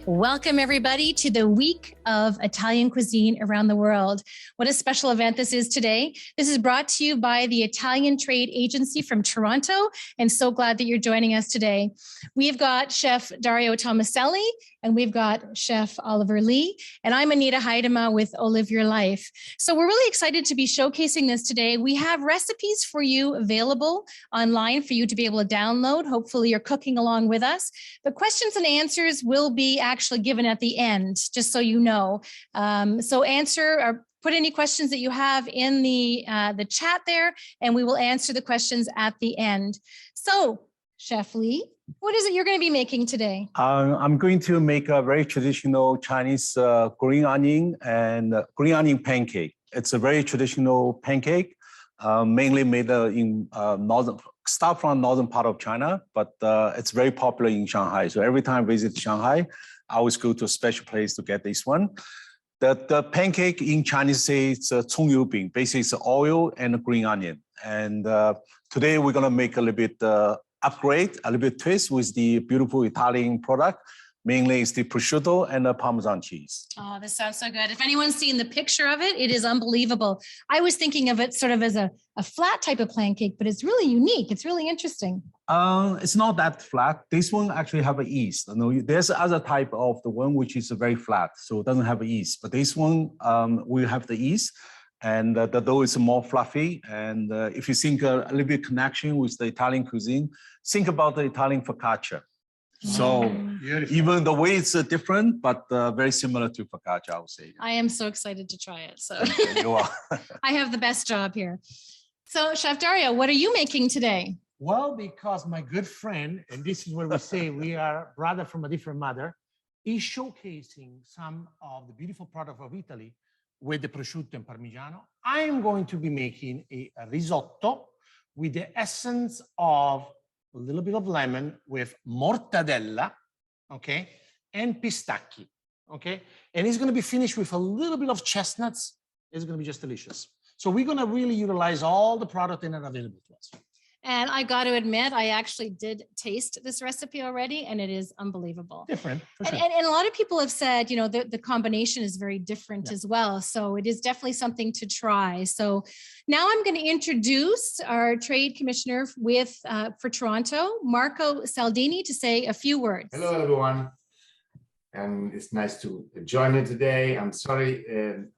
Welcome, everybody, to the week of Italian cuisine around the world. What a special event this is today. This is brought to you by the Italian Trade Agency from Toronto, and so glad that you're joining us today. We've got Chef Dario Tomaselli, and we've got Chef Oliver Lee, and I'm Anita Heidema with Olive Your Life. So we're really excited to be showcasing this today. We have recipes for you available online for you to be able to download. Hopefully you're cooking along with us. The questions and answers will be actually given at the end, just so you know. So answer or put any questions that you have in the chat there, and we will answer the questions at the end. So, Chef Lee, what is it you're going to be making today? I'm going to make a very traditional Chinese green onion pancake. It's a very traditional pancake, mainly made in start from northern part of China, but it's very popular in Shanghai. So every time I visit Shanghai, I always go to a special place to get this one. The pancake in Chinese say it's a 葱油饼. Basically, it's oil and a green onion. And today we're gonna make a little bit upgrade, a little bit twist with the beautiful Italian product. Mainly it's the prosciutto and the Parmesan cheese. Oh, this sounds so good. If anyone's seen the picture of it, it is unbelievable. I was thinking of it sort of as a flat type of pancake, but it's really unique. It's really interesting. It's not that flat. This one actually have a yeast. You know, there's other type of the one which is very flat, so it doesn't have a yeast. But this one will have the yeast, and the dough is more fluffy. And if you think a little bit connection with the Italian cuisine, think about the Italian focaccia. So beautiful. Even the way it's different, but very similar to focaccia, I would say. I am so excited to try it. So you are. I have the best job here. So Chef Dario, what are you making today? Well, because my good friend, and this is where we say we are brother from a different mother, is showcasing some of the beautiful product of Italy with the prosciutto and Parmigiano. I am going to be making a risotto with the essence of a little bit of lemon with mortadella, okay, and pistacchi, okay? And it's gonna be finished with a little bit of chestnuts. It's gonna be just delicious. So we're gonna really utilize all the product that are available to us. And I got to admit, I actually did taste this recipe already, and it is unbelievable. Different, for sure. And a lot of people have said, you know, the combination is very different as well. So it is definitely something to try. So now I'm going to introduce our trade commissioner for Toronto, Marco Saldini, to say a few words. Hello, everyone. And it's nice to join you today. I'm sorry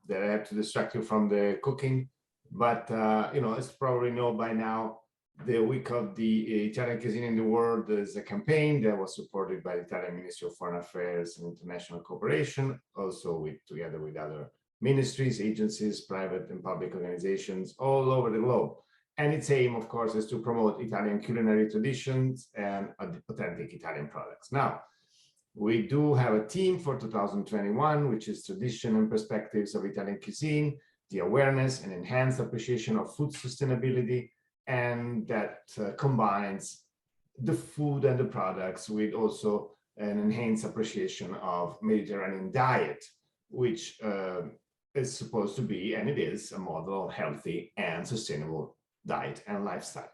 that I have to distract you from the cooking, but you know, as you probably know by now, the week of the Italian cuisine in the world is a campaign that was supported by the Italian Ministry of Foreign Affairs and International Cooperation, also together with other ministries, agencies, private and public organizations all over the globe. And its aim, of course, is to promote Italian culinary traditions and authentic Italian products. Now, we do have a theme for 2021, which is Tradition and Perspectives of Italian Cuisine, the awareness and enhanced appreciation of food sustainability, and that combines the food and the products with also an enhanced appreciation of Mediterranean diet, which is supposed to be, and it is, a model of healthy and sustainable diet and lifestyle.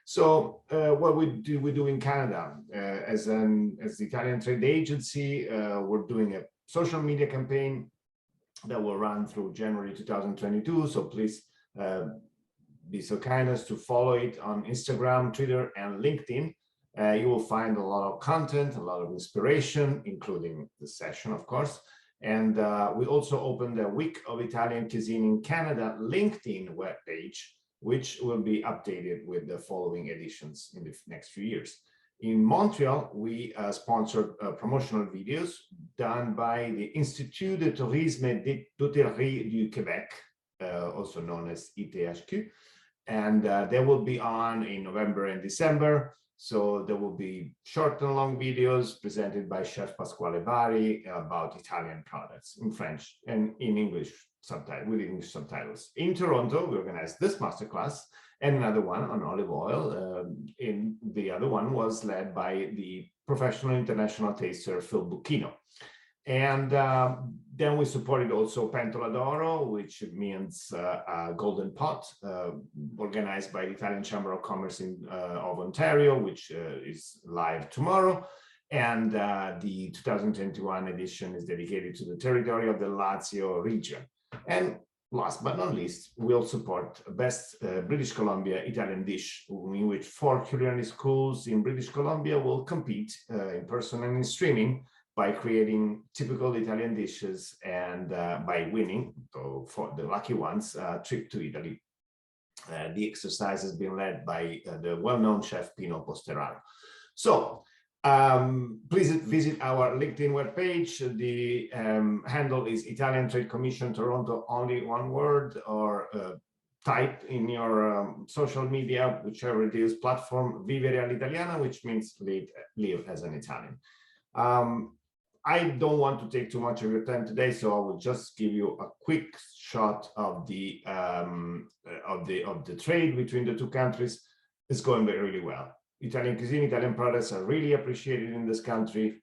So what we do in Canada, as the Italian Trade Agency, we're doing a social media campaign that will run through January 2022. So please be so kind as to follow it on Instagram, Twitter, and LinkedIn. You will find a lot of content, a lot of inspiration, including the session, of course. And we also opened a Week of Italian Cuisine in Canada LinkedIn webpage, which will be updated with the following editions in the next few years. In Montreal, we sponsored promotional videos done by the Institut de Tourisme et d'Hôtellerie du Québec, also known as ITHQ. And they will be on in November and December. So there will be short and long videos presented by Chef Pasquale Bari about Italian products in French and in English with English subtitles. In Toronto, we organized this masterclass and another one on olive oil. The other one was led by the professional international taster Phil Bucchino. And then we supported also Pentola d'Oro, which means a golden pot, organized by the Italian Chamber of Commerce of Ontario, which is live tomorrow. And the 2021 edition is dedicated to the territory of the Lazio region. And last but not least, we'll support Best British Columbia Italian Dish, in which 4 culinary schools in British Columbia will compete in person and in streaming by creating typical Italian dishes and by winning, so for the lucky ones, a trip to Italy. The exercise has been led by the well-known chef Pino Posterano. So please visit our LinkedIn webpage. The handle is Italian Trade Commission Toronto, only one word, or type in your social media, whichever it is, platform Vivere all'Italiana, which means live as an Italian. I don't want to take too much of your time today, so I will just give you a quick shot of the trade between the two countries. It's going really well. Italian cuisine, Italian products are really appreciated in this country.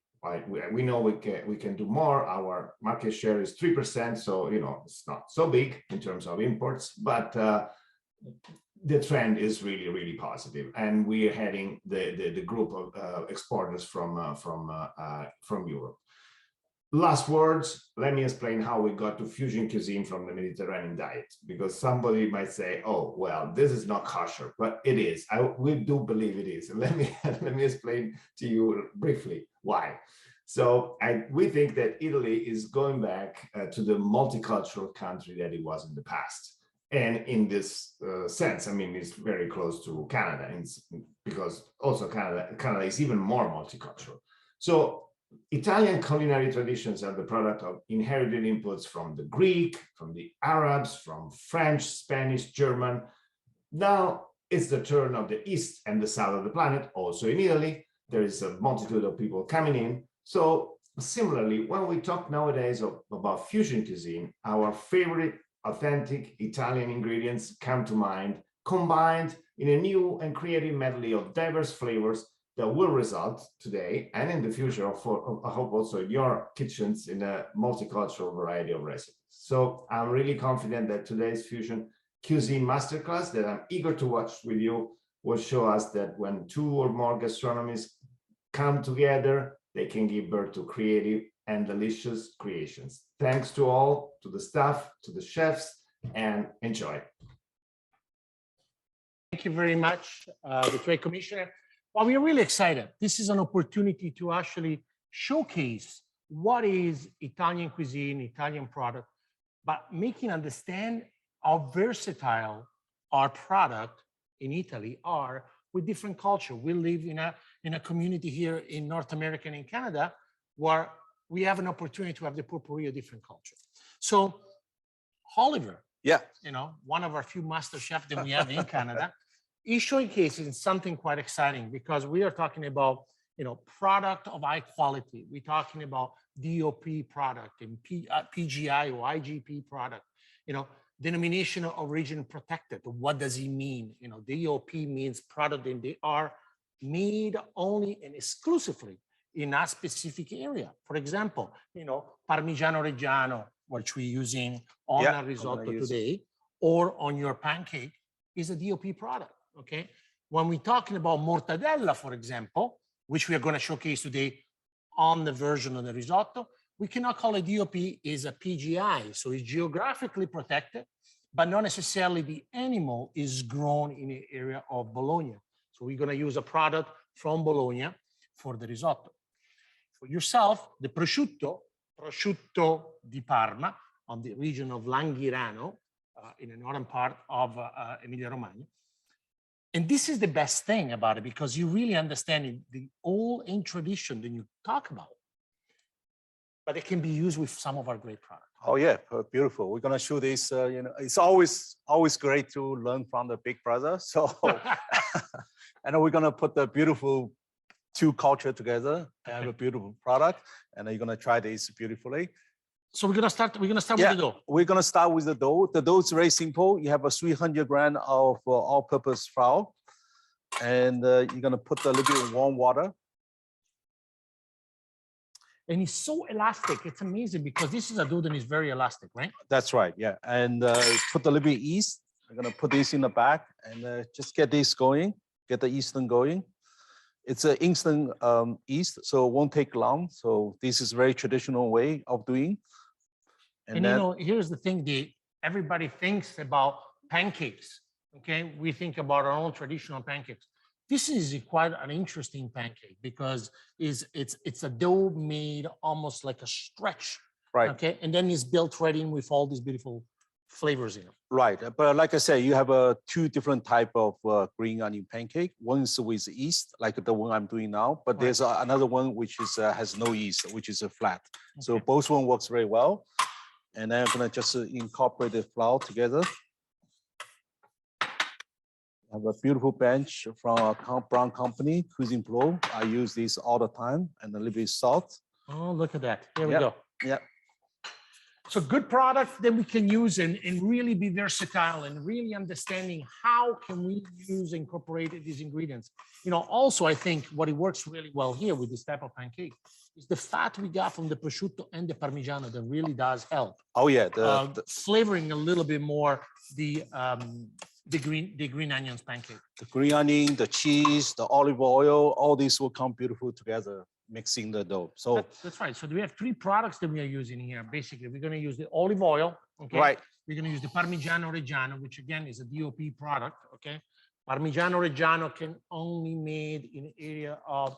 We know we can do more. Our market share is 3%, so it's not so big in terms of imports, but the trend is really positive, and we are heading the group of exporters from Europe. Last words, let me explain how we got to fusion cuisine from the Mediterranean diet, because somebody might say, oh, well, this is not kosher, but it is. We do believe it is. And let me explain to you briefly why. So we think that Italy is going back to the multicultural country that it was in the past. And in this sense, I mean, it's very close to Canada, because also Canada is even more multicultural. So Italian culinary traditions are the product of inherited inputs from the Greek, from the Arabs, from French, Spanish, German. Now it's the turn of the East and the South of the planet. Also in Italy, there is a multitude of people coming in. So similarly, when we talk nowadays about fusion cuisine, our favorite authentic Italian ingredients come to mind, combined in a new and creative medley of diverse flavors that will result today and in the future, I hope also in your kitchens, in a multicultural variety of recipes. So I'm really confident that today's Fusion Cuisine Masterclass that I'm eager to watch with you will show us that when 2 or more gastronomies come together, they can give birth to creative and delicious creations. Thanks to all, to the staff, to the chefs, and enjoy. Thank you very much, the Trade Commissioner. Well, we are really excited. This is an opportunity to actually showcase what is Italian cuisine, Italian product, but making understand how versatile our product in Italy are with different culture. We live in a community here in North America and in Canada where we have an opportunity to have the potpourri of different culture. So Oliver, one of our few master chefs that we have in Canada, is showcasing something quite exciting, because we are talking about product of high quality. We're talking about DOP product and PGI or IGP product. Denomination of origin protected. What does it mean? DOP means product and they are made only and exclusively in a specific area. For example, Parmigiano Reggiano, which we're using on a risotto today, or on your pancake, is a DOP product. Okay, when we're talking about mortadella, for example, which we are going to showcase today on the version of the risotto, we cannot call it DOP, is a PGI, so it's geographically protected, but not necessarily the animal is grown in the area of Bologna. So we're going to use a product from Bologna for the risotto. For yourself, the prosciutto di Parma, on the region of Langhirano, in the northern part of Emilia-Romagna. And this is the best thing about it, because you really understand the old and tradition that you talk about, but it can be used with some of our great products. Oh yeah, beautiful. We're gonna show this. It's always great to learn from the big brother. So, and we're gonna put the beautiful 2 culture together and have a beautiful product, and you're gonna try this beautifully. So we're gonna start with the dough. We're gonna start with the dough. The dough is very simple. You have a 300 grams of all-purpose flour, and you're gonna put a little bit of warm water. And it's so elastic. It's amazing, because this is a dough that is very elastic, right? That's right, yeah. And put a little bit of yeast. I'm gonna put this in the back and just get this going, get the yeast going. It's an instant yeast, so it won't take long. So this is very traditional way of doing. And then, you know, here's the thing, everybody thinks about pancakes, okay? We think about our own traditional pancakes. This is quite an interesting pancake because it's a dough made almost like a stretch, right. okay? And then it's built right in with all these beautiful flavors in it. Right, but like I said, you have two different type of green onion pancake. One is with yeast, like the one I'm doing now, but there's another one which is has no yeast, which is a flat. Okay. So both one works very well. And then I'm gonna just incorporate the flour together. I have a beautiful bench from a brown company, Cuisine. I use this all the time, and a little bit of salt. Oh, look at that! Here we go. Yeah. So good product that we can use and really be versatile and really understanding how can we incorporate these ingredients. You know, also I think what it works really well here with this type of pancake is the fat we got from the prosciutto and the Parmigiano that really does help. Oh yeah, flavoring a little bit more the green onions pancake. The green onion, the cheese, the olive oil, all these will come beautiful together, mixing the dough. So that's right. So we have three products that we are using here. Basically, we're going to use the olive oil. Okay. Right. We're going to use the Parmigiano Reggiano, which again is a DOP product. Okay. Parmigiano Reggiano can only made in the area of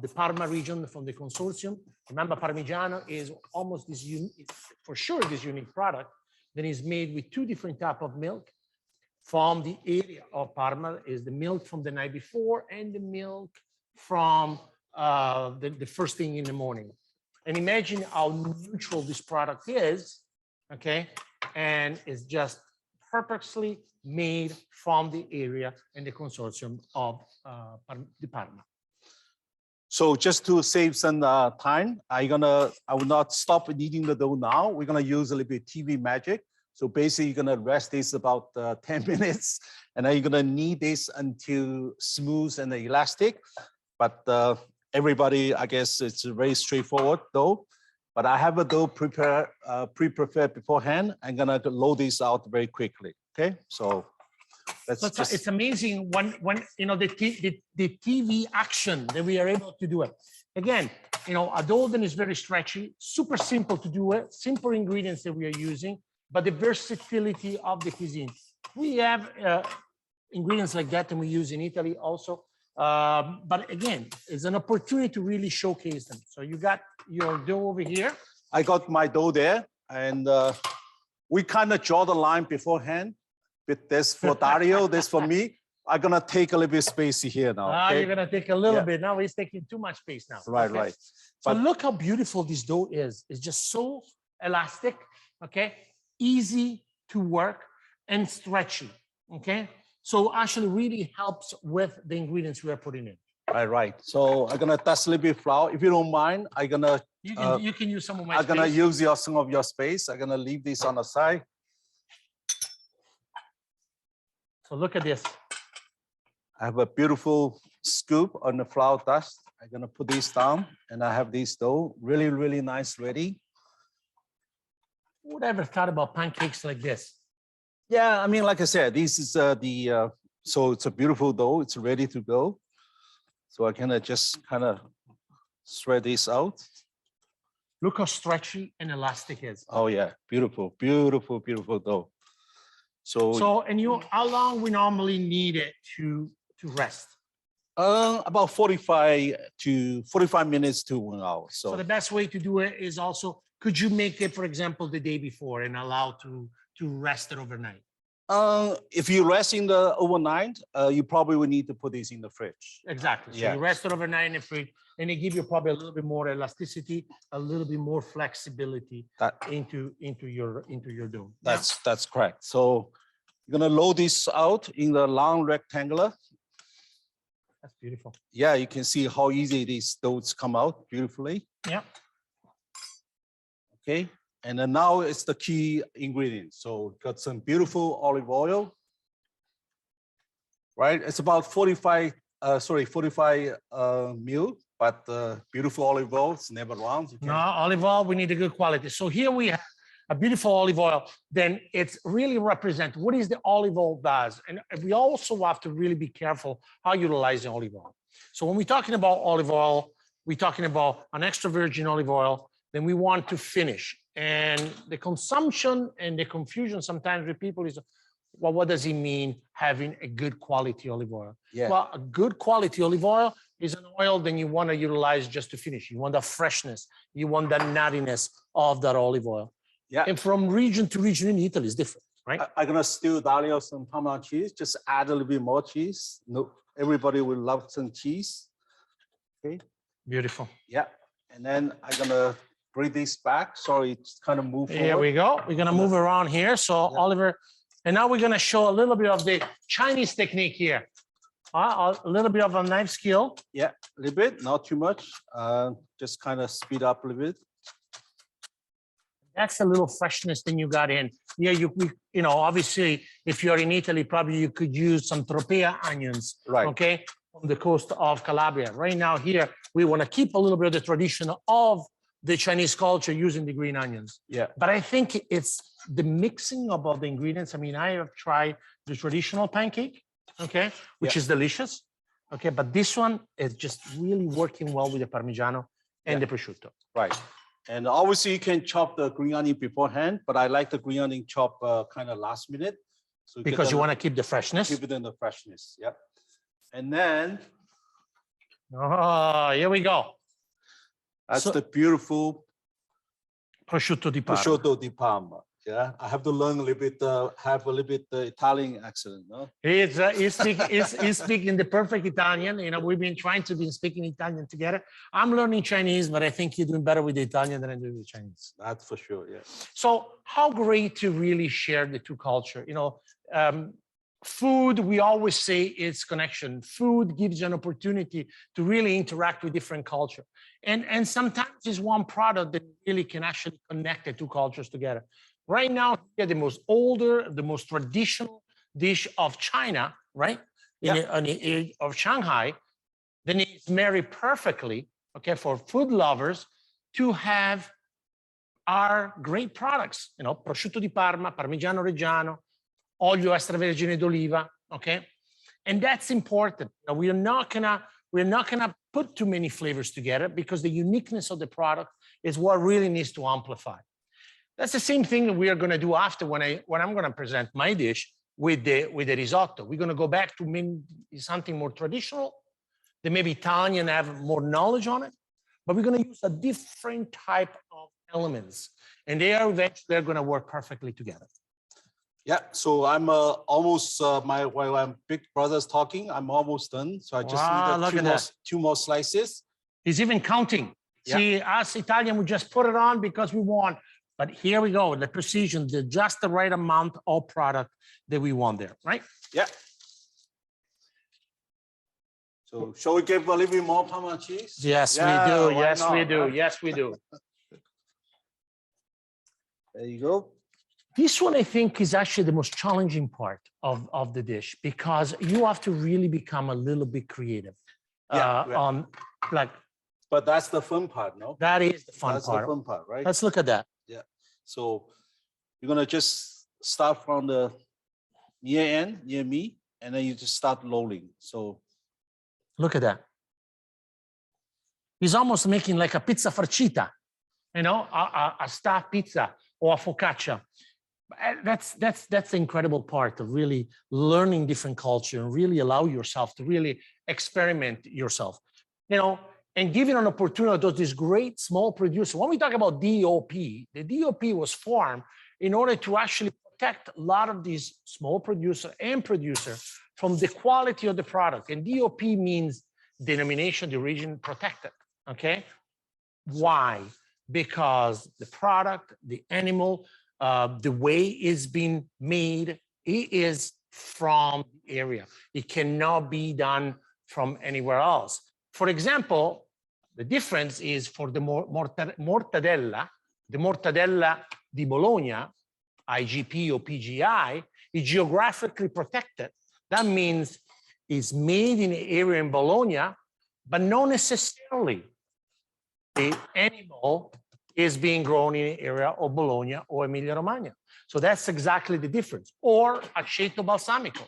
the Parma region from the consortium. Remember, Parmigiano is almost this for sure this unique product that is made with two different types of milk. From the area of Parma is the milk from the night before and the milk from the first thing in the morning. And imagine how neutral this product is, okay? And it's just purposely made from the area and the consortium of the Parma. So just to save some time, I will not stop kneading the dough now. We're gonna use a little bit TV magic. So basically, you're gonna rest this about 10 minutes, and then you're gonna knead this until smooth and elastic. But everybody, I guess it's very straightforward dough. But I have a dough pre-prepared beforehand. I'm gonna load this out very quickly. Okay, so it's amazing when you know the TV action that we are able to do it. Again, you know, a dough that is very stretchy, super simple to do it, simple ingredients that we are using. But the versatility of the cuisine. We have ingredients like that and we use in Italy also. But again, it's an opportunity to really showcase them. So you got your dough over here. I got my dough there, and we kind of draw the line beforehand. But this for Dario, this for me. I'm gonna take a little bit of space here now. Okay? You're gonna take a little bit. Now he's taking too much space now. Right, okay? right. But look how beautiful this dough is. It's just so elastic, okay? Easy to work and stretchy, okay? So actually really helps with the ingredients we are putting in. Right. So I'm gonna dust a little bit of flour. If you don't mind, I'm gonna you can use some of my I'm gonna use some of your space. I'm gonna leave this on the side. So look at this. I have a beautiful scoop on the flour dust. I'm gonna put this down, and I have this dough really, really nice ready. Who would ever thought about pancakes like this? Yeah, I mean, like I said, this is so it's a beautiful dough. It's ready to go. So I can just kind of spread this out. Look how stretchy and elastic it is. Oh yeah, beautiful, beautiful, beautiful dough. So and how long we normally need it to rest? About 45 minutes to 1 hour. So the best way to do it is also, could you make it, for example, the day before and allow to rest it overnight? If you rest in the overnight, you probably will need to put this in the fridge. Exactly. So you rest it overnight in the fridge, and it gives you probably a little bit more elasticity, a little bit more flexibility into your dough. That's correct. So you're gonna load this out in the long rectangular. That's beautiful. Yeah, you can see how easy these doughs come out beautifully. Yeah. Okay. And then now it's the key ingredient. So got some beautiful olive oil, right? It's about 45 mil, but beautiful olive oil, it's never wrong. No, olive oil, we need a good quality. So here we have a beautiful olive oil. Then it's really what is the olive oil does. And we also have to really be careful how you utilize the olive oil. So when we're talking about olive oil, we're talking about an extra virgin olive oil, then we want to finish. And the consumption and the confusion sometimes with people is, well, what does it mean having a good quality olive oil? Yeah. Well, a good quality olive oil is an oil that you want to utilize just to finish. You want the freshness, you want the nuttiness of that olive oil. Yeah. And from region to region in Italy is different, right? I'm gonna steal Dario some Parmesan cheese. Just add a little bit more cheese. No, everybody will love some cheese. Okay. Beautiful. Yeah. And then I'm gonna bring this back. Sorry, it's kind of move forward. Here we go. We're gonna move around here. So Yeah. Oliver, and now we're gonna show a little bit of the Chinese technique here. A little bit of a knife skill. Yeah, a little bit, not too much. Just kind of speed up a little bit. That's a little freshness that you got in. Yeah, you know, obviously, if you're in Italy, probably you could use some tropea onions, Right. okay, from the coast of Calabria. Right now here, we want to keep a little bit of the tradition of the Chinese culture using the green onions. Yeah. But I think it's the mixing of all the ingredients. I mean, I have tried the traditional pancake, okay, which is delicious, okay, but this one is just really working well with the Parmigiano and the prosciutto. Right. And obviously you can chop the green onion beforehand, but I like the green onion chop kind of last minute. So Because you want to keep the freshness. keep it in the freshness. Yep. And then Oh, here we go. that's So- the beautiful Prosciutto di Parma. prosciutto di Parma. Yeah, I have to learn a little bit, have a little bit Italian accent. No? He's speaking the perfect Italian. You know, we've been trying to be speaking Italian together. I'm learning Chinese, but I think you're doing better with the Italian than I do with the Chinese. That's for sure. Yeah. So how great to really share the two culture. You know, food, we always say it's connection. Food gives you an opportunity to really interact with different culture. And sometimes it's one product that really can actually connect the two cultures together. Right now, the most older, the most traditional dish of China, right? Of Shanghai, then it's married perfectly, okay, for food lovers to have our great products, you know, prosciutto di Parma, Parmigiano Reggiano, olio extravergine d'oliva, okay? And that's important. Now, we're not gonna put too many flavors together because the uniqueness of the product is what really needs to amplify. That's the same thing that we are going to do after when I'm going to present my dish with the risotto. We're going to go back to something more traditional that maybe Italian have more knowledge on it, but we're going to use a different type of elements, and they're going to work perfectly together. Yeah. So I'm almost while I'm big brother's talking, I'm almost done. So I just need two more slices. He's even counting. Yeah. See, us Italian, we just put it on because we want. But here we go, the precision, just the right amount of product that we want there, right? Yeah. So shall we give a little bit more Parmesan cheese? Yes, Yeah, we do. why Yes, not, we do. right? Yes, we do. There you go. This one, I think, is actually the most challenging part of the dish because you have to really become a little bit creative. Yeah, But that's the fun part, no? That is the fun That's part. the fun part, right? Let's look at that. So you're gonna just start from the near end, near me, and then you just start rolling. So Look at that. He's almost making like a pizza farcita, you know, a stuffed pizza or a focaccia. That's the incredible part of really learning different culture and really allow yourself to really experiment yourself, you know, and giving an opportunity to this great small producer. When we talk about DOP, the DOP was formed in order to actually protect a lot of these small producer and producer from the quality of the product. And DOP means denomination de origin protected, okay? Why? Because the product, the animal, the way it's been made, it is from the area. It cannot be done from anywhere else. For example, the difference is for the mortadella, the mortadella di Bologna, IGP or PGI, is geographically protected. That means it's made in an area in Bologna, but not necessarily the animal is being grown in an area of Bologna or Emilia-Romagna. So that's exactly the difference. Or aceto balsamico.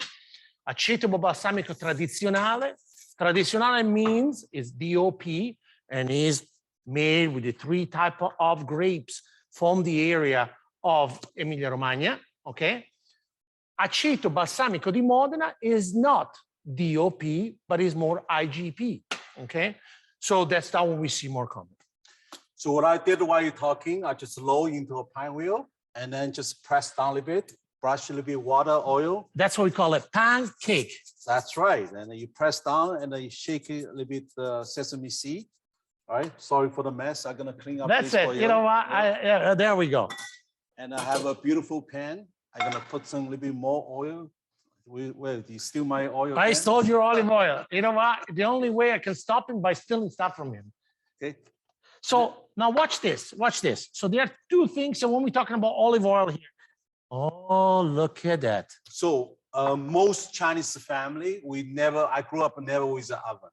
Aceto balsamico tradizionale Tradizionale means is DOP and is made with the 3 types of grapes from the area of Emilia Romagna, okay? Aceto balsamico di Modena is not DOP, but is more IGP, okay? So that's how we see more common. So what I did while you're talking, I just lower into a pine wheel and then just press down a little bit, brush a little bit water, oil. That's what we call a pancake. That's right. And then you press down and then you shake it a little bit sesame seed. All right. Sorry for the mess. I'm gonna clean up. That's this it. for You know what? Yeah, there we go. And I have a beautiful pan. I'm gonna put some little bit more oil. Where do you steal my oil? I pan? stole your olive oil. You know what? The only way I can stop him by stealing stuff from him. Okay. So now watch this. Watch this. So there are 2 things. So when we're talking about olive oil here, oh, look at that. So most Chinese family, I grew up never with an oven.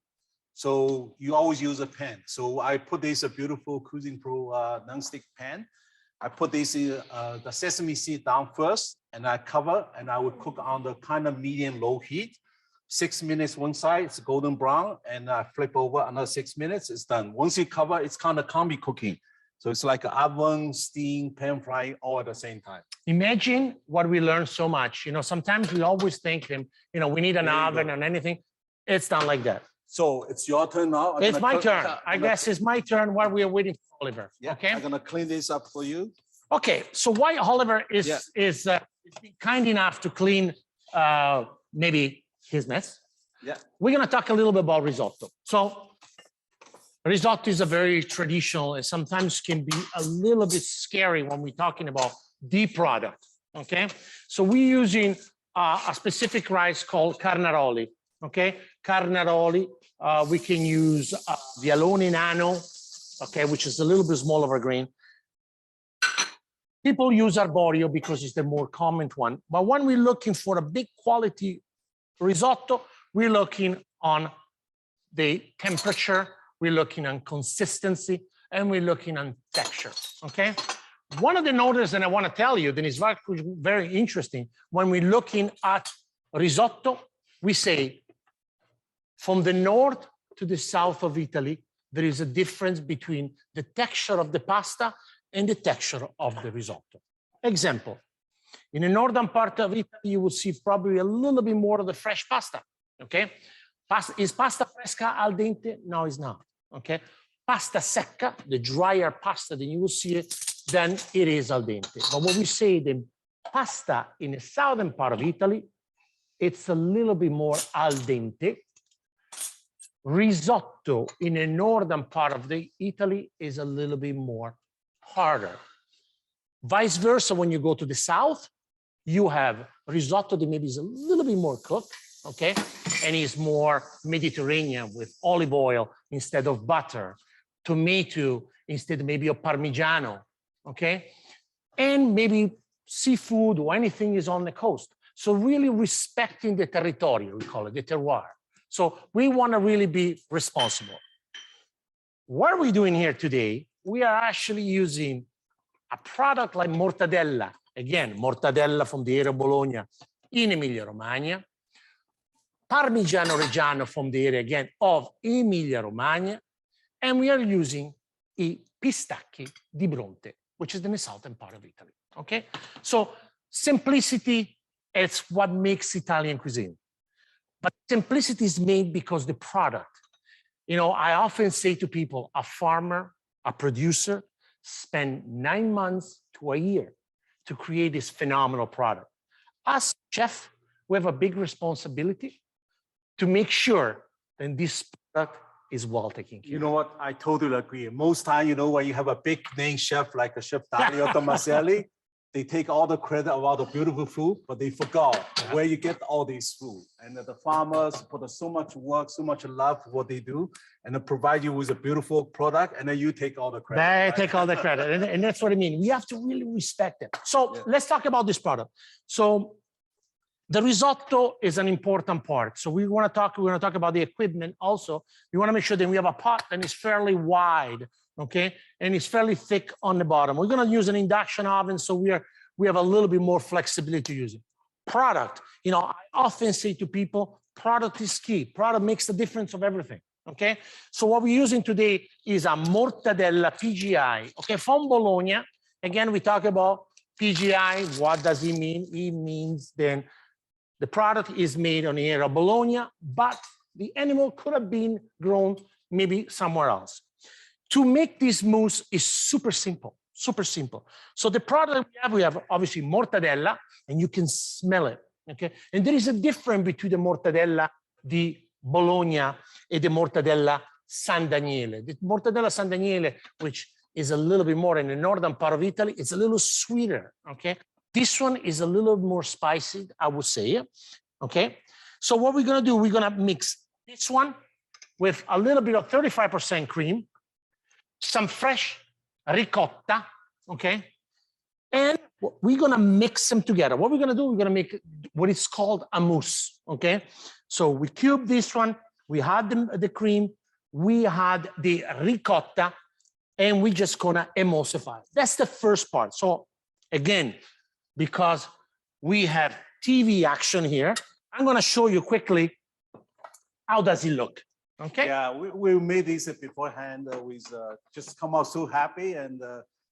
So you always use a pan. So I put this a beautiful Cuisine Pro non-stick pan. I put this the sesame seed down first, and I cover, and I would cook on the kind of medium low heat. 6 minutes one side, it's golden brown, and I flip over another 6 minutes, it's done. Once you cover, it's kind of combi cooking. So it's like an oven, steam, pan fry, all at the same time. Imagine what we learned so much. You know, sometimes we always think, we need an oven and anything. It's done like that. So it's your turn now. It's my turn. I guess it's my turn while we are waiting for Oliver. Yeah, okay. I'm gonna clean this up for you. Okay, so why Oliver is kind enough to clean maybe his mess? Yeah. We're gonna talk a little bit about risotto. So risotto is a very traditional and sometimes can be a little bit scary when we're talking about the product. Okay, so we're using a specific rice called carnaroli. Okay, carnaroli. We can use vialone nano, okay, which is a little bit smaller of a grain. People use arborio because it's the more common one. But when we're looking for a big quality risotto, we're looking on the temperature, we're looking on consistency, and we're looking on texture, okay? One of the notes that I want to tell you that is very interesting, when we're looking at risotto, we say from the north to the south of Italy, there is a difference between the texture of the pasta and the texture of the risotto. Example, in the northern part of Italy, you will see probably a little bit more of the fresh pasta, okay? Is pasta fresca al dente? No, it's not, okay? Pasta secca, the drier pasta, then you will see it, then it is al dente. But when we say the pasta in the southern part of Italy, it's a little bit more al dente. Risotto in the northern part of Italy is a little bit more harder. Vice versa, when you go to the south, you have risotto that maybe is a little bit more cooked, okay? And is more Mediterranean with olive oil instead of butter, tomato instead maybe of Parmigiano, okay? And maybe seafood or anything is on the coast. So really respecting the territory, we call it, the terroir. So we want to really be responsible. What are we doing here today? We are actually using a product like mortadella. Again, mortadella from the area of Bologna in Emilia-Romagna. Parmigiano Reggiano from the area, again, of Emilia-Romagna. And we are using I pistacchi di Bronte, which is in the southern part of Italy, okay? So simplicity is what makes Italian cuisine. But simplicity is made because the product. You know, I often say to people, a farmer, a producer, spend 9 months to a year to create this phenomenal product. As chef, we have a big responsibility to make sure that this product is well taken care of. You know what? I totally agree. Most time, you know, when you have a big name chef like a Chef Dario Tomaselli, they take all the credit about the beautiful food, but they forgot where you get all these food. And the farmers put so much work, so much love for what they do, and they provide you with a beautiful product, and then you take all the credit. They right? take all the credit, and that's what I mean. We have to really respect it. So let's talk about this product. So the risotto is an important part. So we're going to talk about the equipment also. We want to make sure that we have a pot that is fairly wide, okay, and it's fairly thick on the bottom. We're going to use an induction oven, so we have a little bit more flexibility to use it. Product, you know, I often say to people, product is key. Product makes the difference of everything. Okay, so what we're using today is a mortadella PGI. Okay, from Bologna. Again, we talk about PGI. What does it mean? It means then the product is made on the area of Bologna, but the animal could have been grown maybe somewhere else. To make this mousse is super simple, super simple. So the product we have obviously mortadella, and you can smell it. Okay, and there is a difference between the mortadella di Bologna and the mortadella San Daniele. The mortadella San Daniele, which is a little bit more in the northern part of Italy, it's a little sweeter. Okay, this one is a little more spicy, I would say. Okay, so what we're gonna do, we're gonna mix this one with a little bit of 35% cream, some fresh ricotta. Okay, and we're gonna mix them together. What we're gonna do, we're gonna make what is called a mousse. Okay, so we cube this one, we had the cream, we had the ricotta, and we just gonna emulsify. That's the first part. So again, because we have TV action here, I'm gonna show you quickly how does it look. Okay. Yeah, we made this beforehand with just come out so happy, and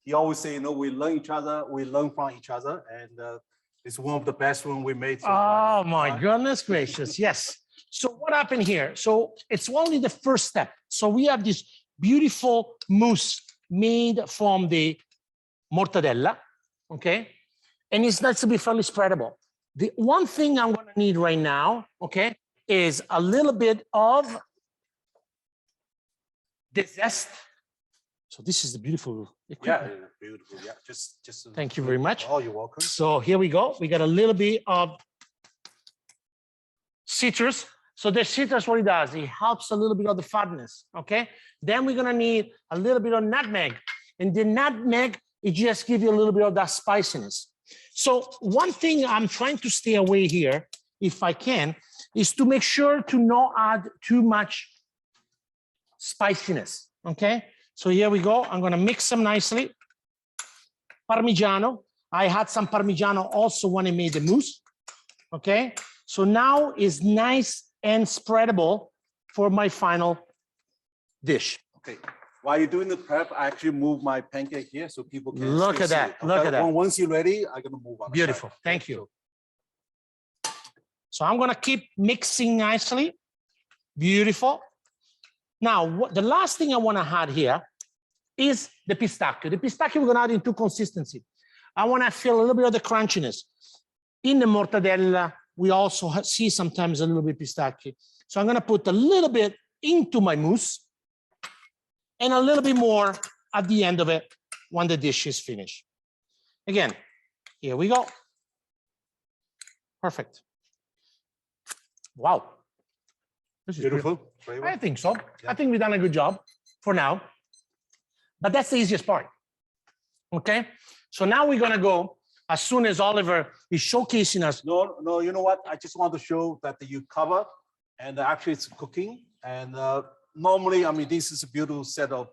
he always say, you know, we learn each other, we learn from each other, and it's one of the best one we made so far. Oh my goodness gracious, yes. So what happened here? So it's only the first step. So we have this beautiful mousse made from the mortadella, okay? And it's not to be fairly spreadable. The one thing I'm gonna need right now, okay, is a little bit of the zest. So this is the beautiful equipment. Yeah, beautiful. Yeah, just. Thank you very much. Oh, you're welcome. So here we go. We got a little bit of citrus. So the citrus, what it does, it helps a little bit of the fatness. Okay. Then we're gonna need a little bit of nutmeg, and the nutmeg, it just gives you a little bit of that spiciness. So one thing I'm trying to stay away here, if I can, is to make sure to not add too much spiciness. Okay. So here we go. I'm going to mix them nicely. Parmigiano. I had some Parmigiano also when I made the mousse. Okay. So now is nice and spreadable for my final dish. Okay. While you're doing the prep, I actually move my pancake here so people can look at that. Okay? Look at that. Once you're ready, I'm going to move on. Beautiful. Thank you. So I'm going to keep mixing nicely. Beautiful. Now, the last thing I want to add here is the pistachio. The pistachio we're going to add into consistency. I want to feel a little bit of the crunchiness. In the mortadella, we also see sometimes a little bit pistachio. So I'm going to put a little bit into my mousse and a little bit more at the end of it when the dish is finished. Again, here we go. Perfect. Wow. This is Beautiful. I think so. Yeah. I think we've done a good job for now. But that's the easiest part. Okay. So now we're going to go as soon as Oliver is showcasing us. No, you know what? I just want to show that you cover, and actually it's cooking. And normally, I mean, this is a beautiful set of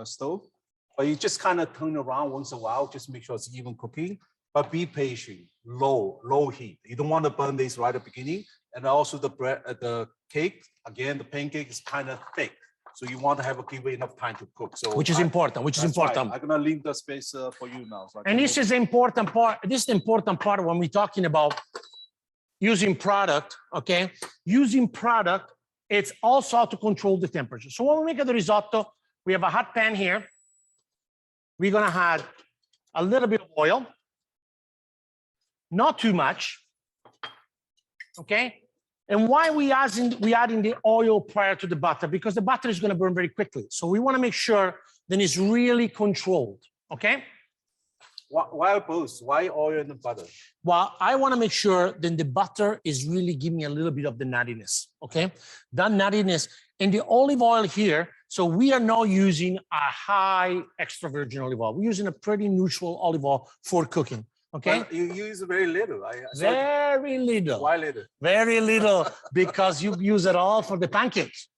stove, but you just kind of turn around once in a while, just make sure it's even cooking. But be patient, low heat. You don't want to burn this right at the beginning. And also the bread, the cake, again, the pancake is kind of thick. So you want to give it enough time to cook. So which is important, I'm going to leave the space for you now. So and this is the important part. This is the important part when we're talking about using product, okay? Using product, it's also how to control the temperature. So when we make the risotto, we have a hot pan here. We're going to add a little bit of oil. Not too much, okay? And why we adding the oil prior to the butter? Because the butter is going to burn very quickly. So we want to make sure that it's really controlled, okay? Why both? Why oil and butter? Well, I want to make sure that the butter is really giving me a little bit of the nuttiness, okay? That nuttiness and the olive oil here. So we are not using a high extra virgin olive oil. We're using a pretty neutral olive oil for cooking. Okay. Well, you use very little. Very little. Why little? Very little, because you use it all for the pancakes.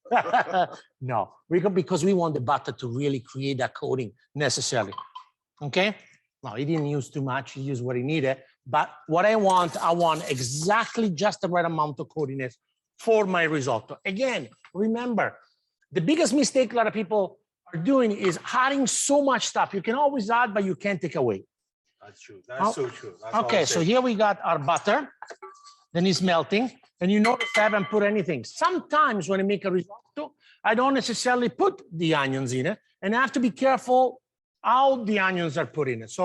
No, because we want the butter to really create that coating necessarily. Okay. Now he didn't use too much. He used what he needed. But what I want exactly just the right amount of coatiness for my risotto. Again, remember, the biggest mistake a lot of people are doing is adding so much stuff. You can always add, but you can't take away. That's true. That's so true. That's Okay, so here we got our butter, then it's melting, and you notice I haven't put anything. Sometimes when I make a risotto, I don't necessarily put the onions in it, and I have to be careful how the onions are put in it. So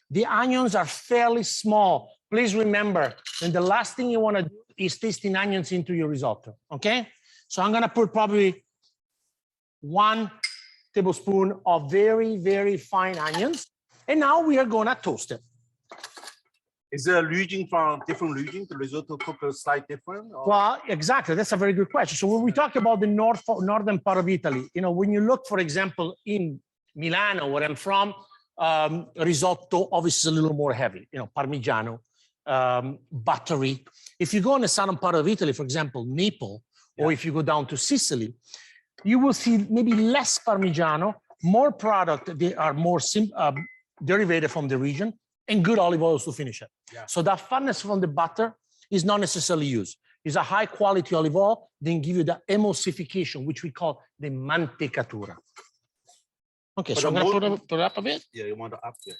the onions are fairly small. Please remember, and the last thing you want to do is tasting onions into your risotto, okay? So I'm gonna put probably 1 tablespoon of very, very fine onions. And now we are gonna toast it. Is there a region from different region? The risotto cook slightly different? Or? Well, exactly. That's a very good question. So when we talk about the northern part of Italy, you know, when you look, for example, in Milano, where I'm from, risotto obviously is a little more heavy, you know, Parmigiano, buttery. If you go in the southern part of Italy, for example, Naples, or if you go down to Sicily, you will see maybe less Parmigiano, more product. They are more derivated from the region, and good olive oils to finish it. Yeah. So that fatness from the butter is not necessarily used. It's a high quality olive oil, then give you the emulsification, which we call the mantecatura. Okay, so I'm gonna put it up a bit. Yeah, you want to up there.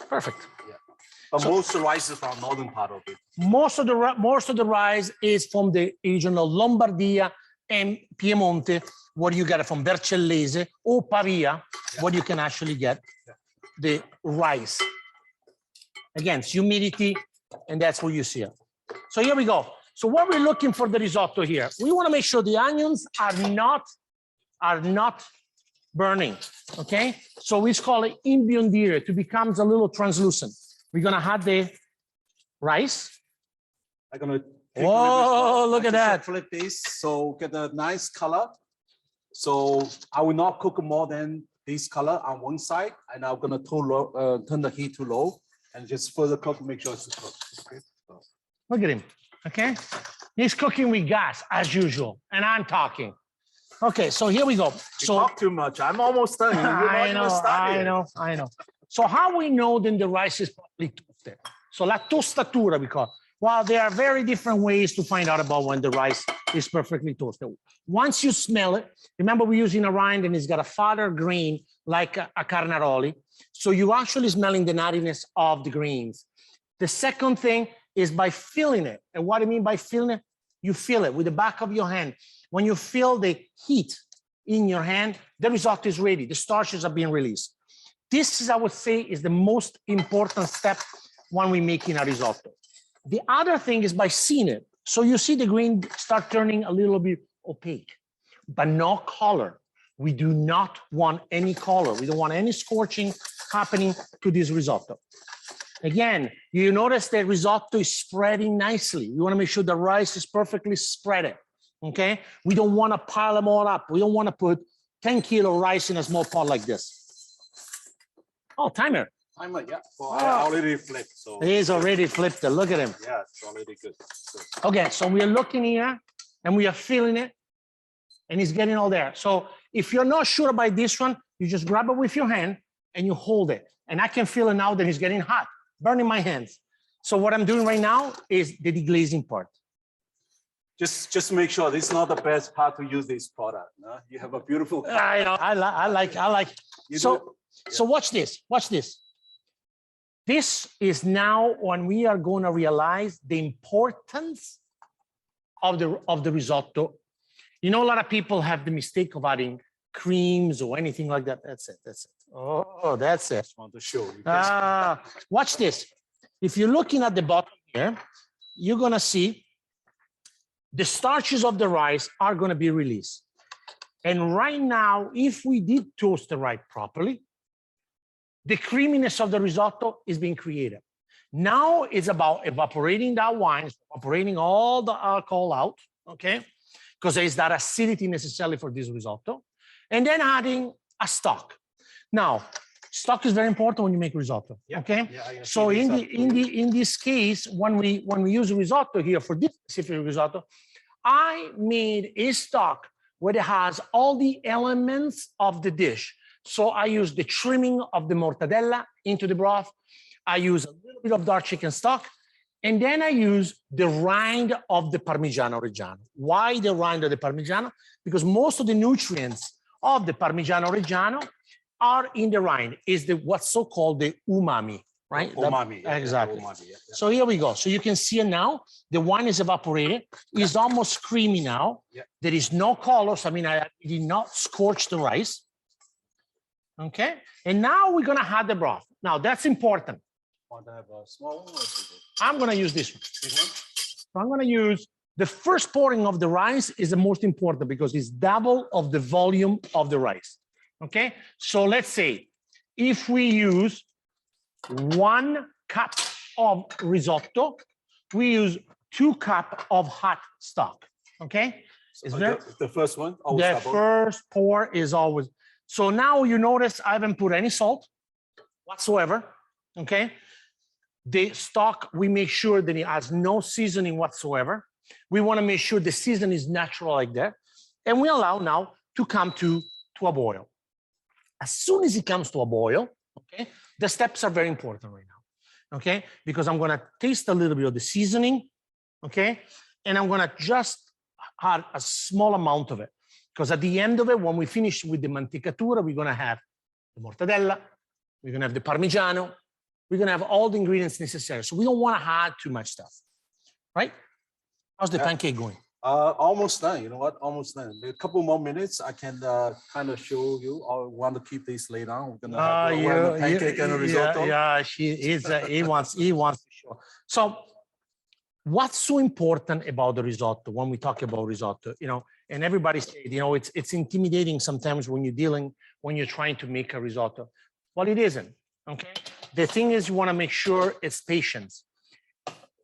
Perfect. Yeah. But so, most of the rice is from northern part of it. Most of the rice is from the region of Lombardia and Piemonte, where you get it from Vercellese or Pavia, where you can actually get the rice. Again, it's humidity, and that's what you see. So here we go. So what we're looking for the risotto here, we want to make sure the onions are not burning. Okay, so we call it imbiondire, to becomes a little translucent. We're gonna add the rice. I'm gonna. Whoa! Look at that. Flip this, so get a nice color. So I will not cook more than this color on one side, and I'm gonna turn the heat to low and just further cook, make sure it's cooked. Okay. So. Look at him. Okay, he's cooking with gas as usual, and I'm talking. Okay, so here we go. So you talk too much. I'm almost done. I know. So how we know then the rice is properly toasted? So la tostatura we call it. Well, there are very different ways to find out about when the rice is perfectly toasted. Once you smell it, remember we're using a rind and it's got a fatter grain like a carnaroli. So you're actually smelling the nuttiness of the grains. The second thing is by feeling it. And what I mean by feeling it, you feel it with the back of your hand. When you feel the heat in your hand, the risotto is ready. The starches are being released. This is, I would say, is the most important step when we're making a risotto. The other thing is by seeing it. So you see the green start turning a little bit opaque, but no color. We do not want any color. We don't want any scorching happening to this risotto. Again, you notice the risotto is spreading nicely. You want to make sure the rice is perfectly spread. Okay? We don't want to pile them all up. We don't want to put 10 kilo rice in a small pot like this. Oh, timer. Timer, yeah. Well, I already flipped. So he's already flipped it. Look at him. Yeah, it's already good. So. Okay, so we are looking here and we are feeling it, and it's getting all there. So if you're not sure about this one, you just grab it with your hand and you hold it. And I can feel it now that it's getting hot, burning my hands. So what I'm doing right now is the deglazing part. Just make sure this is not the best part to use this product. No? You have a beautiful. I know. I like. So watch this. Watch this. This is now when we are going to realize the importance of the risotto. You know, a lot of people have the mistake of adding creams or anything like that. That's it. That's it. Oh, that's it. I just want to show you. Watch this. If you're looking at the bottom here, you're going to see the starches of the rice are going to be released. And right now, if we did toast the rice properly, the creaminess of the risotto is being created. Now it's about evaporating that wine, evaporating all the alcohol out, okay? Because there is that acidity necessarily for this risotto. And then adding a stock. Now, stock is very important when you make risotto, okay? Yeah, so in this case, when we use risotto here for this specific risotto, I made a stock where it has all the elements of the dish. So I use the trimming of the mortadella into the broth. I use a little bit of dark chicken stock, And then I use the rind of the Parmigiano Reggiano. Why the rind of the Parmigiano? Because most of the nutrients of the Parmigiano Reggiano are in the rind, is the what's so-called the umami, right? Umami. Exactly. Umami, yeah. So here we go. So you can see it now. The wine is evaporated. It's almost creamy now. Yeah. There is no colors. I mean, I did not scorch the rice. Okay. And now we're gonna add the broth. Now that's important. Want to have a small one? I'm gonna use this one. So I'm gonna use the first pouring of the rice is the most important because it's double of the volume of the rice. Okay. So let's say if we use 1 cup of risotto, we use 2 cups of hot stock. Okay. Is The first one? The first pour is always. So now you notice I haven't put any salt whatsoever. Okay. The stock, we make sure that it has no seasoning whatsoever. We want to make sure the season is natural like that. And we allow now to come to a boil. As soon as it comes to a boil, okay, the steps are very important right now, okay? Because I'm going to taste a little bit of the seasoning, okay? And I'm going to just add a small amount of it. Because at the end of it, when we finish with the mantecatura, we're going to have the mortadella, we're going to have the Parmigiano, we're going to have all the ingredients necessary. So we don't want to add too much stuff, right? How's the pancake going? Almost done. You know what? Almost done. A couple more minutes. I can kind of show you. I want to keep this later on. We're gonna have a pancake and a risotto. Yeah, he wants to show. So, what's so important about the risotto when we talk about risotto? You know, and everybody said, you know, it's intimidating sometimes when you're trying to make a risotto. Well, it isn't. Okay. The thing is, you want to make sure it's patience,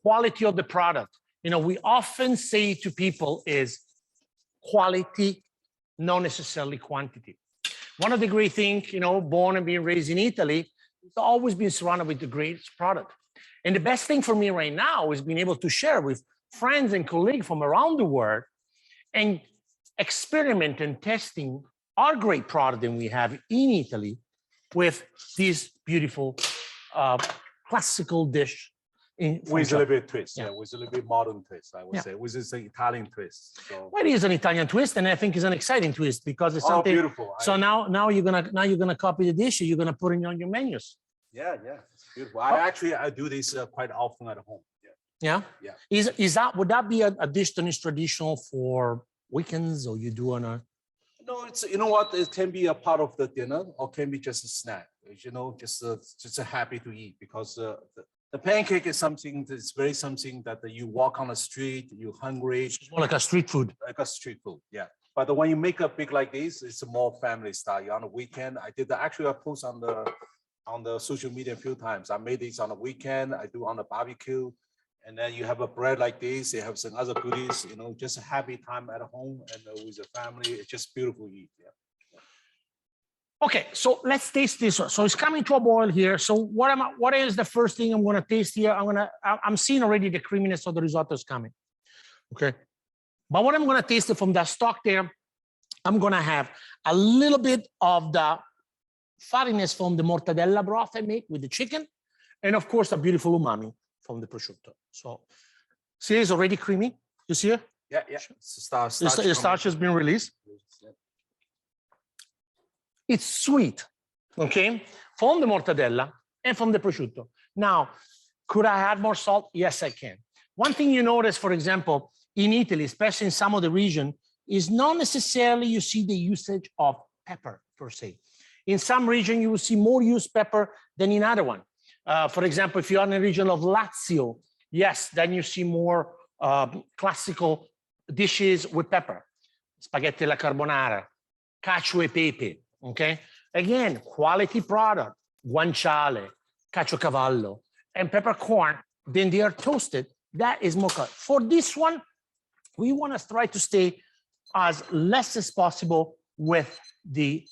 quality of the product. You know, we often say to people is quality, not necessarily quantity. One of the great things, you know, born and being raised in Italy, it's always been surrounded with the greatest product. And the best thing for me right now is being able to share with friends and colleagues from around the world and experiment and testing our great product that we have in Italy with this beautiful classical dish. With a little bit twist, with a little bit modern twist, I would say, with this Italian twist. So. Well, it is an Italian twist, and I think it's an exciting twist because it's something. Beautiful! So now you're gonna copy the dish. You're gonna put it on your menus. Yeah, it's beautiful. I do this quite often at home. Yeah. Is that would that be a dish that is traditional for weekends, or you do on a? No, it's you know what, it can be a part of the dinner, or can be just a snack. You know, just happy to eat because the pancake is something that's very something that you walk on the street, you're hungry. It's more like a street food. Like a street food, yeah. But when you make a big like this, it's a more family style. You're on the weekend. I did actually I post on the social media a few times. I made this on the weekend. I do on the barbecue, and then you have a bread like this. You have some other goodies. You know, just a happy time at home and with the family. It's just beautiful to eat. Yeah. Okay, so let's taste this one. So it's coming to a boil here. So what is the first thing I'm going to taste here? I'm seeing already the creaminess of the risotto is coming. Okay. But what I'm going to taste it from that stock there, I'm going to have a little bit of the fattiness from the mortadella broth I make with the chicken. And of course, a beautiful umami from the prosciutto. So see, it's already creamy. You see it? Yeah. The starch has been released. It's sweet, okay, from the mortadella and from the prosciutto. Now, could I add more salt? Yes, I can. One thing you notice, for example, in Italy, especially in some of the region, is not necessarily you see the usage of pepper per se. In some region, you will see more used pepper than in other one. For example, if you're in the region of Lazio, yes, then you see more classical dishes with pepper. Spaghetti alla carbonara, cacio e pepe. Okay, again, quality product, guanciale, caciocavallo, and peppercorn, then they are toasted. That is more cut. For this one, we want to try to stay as less as possible with the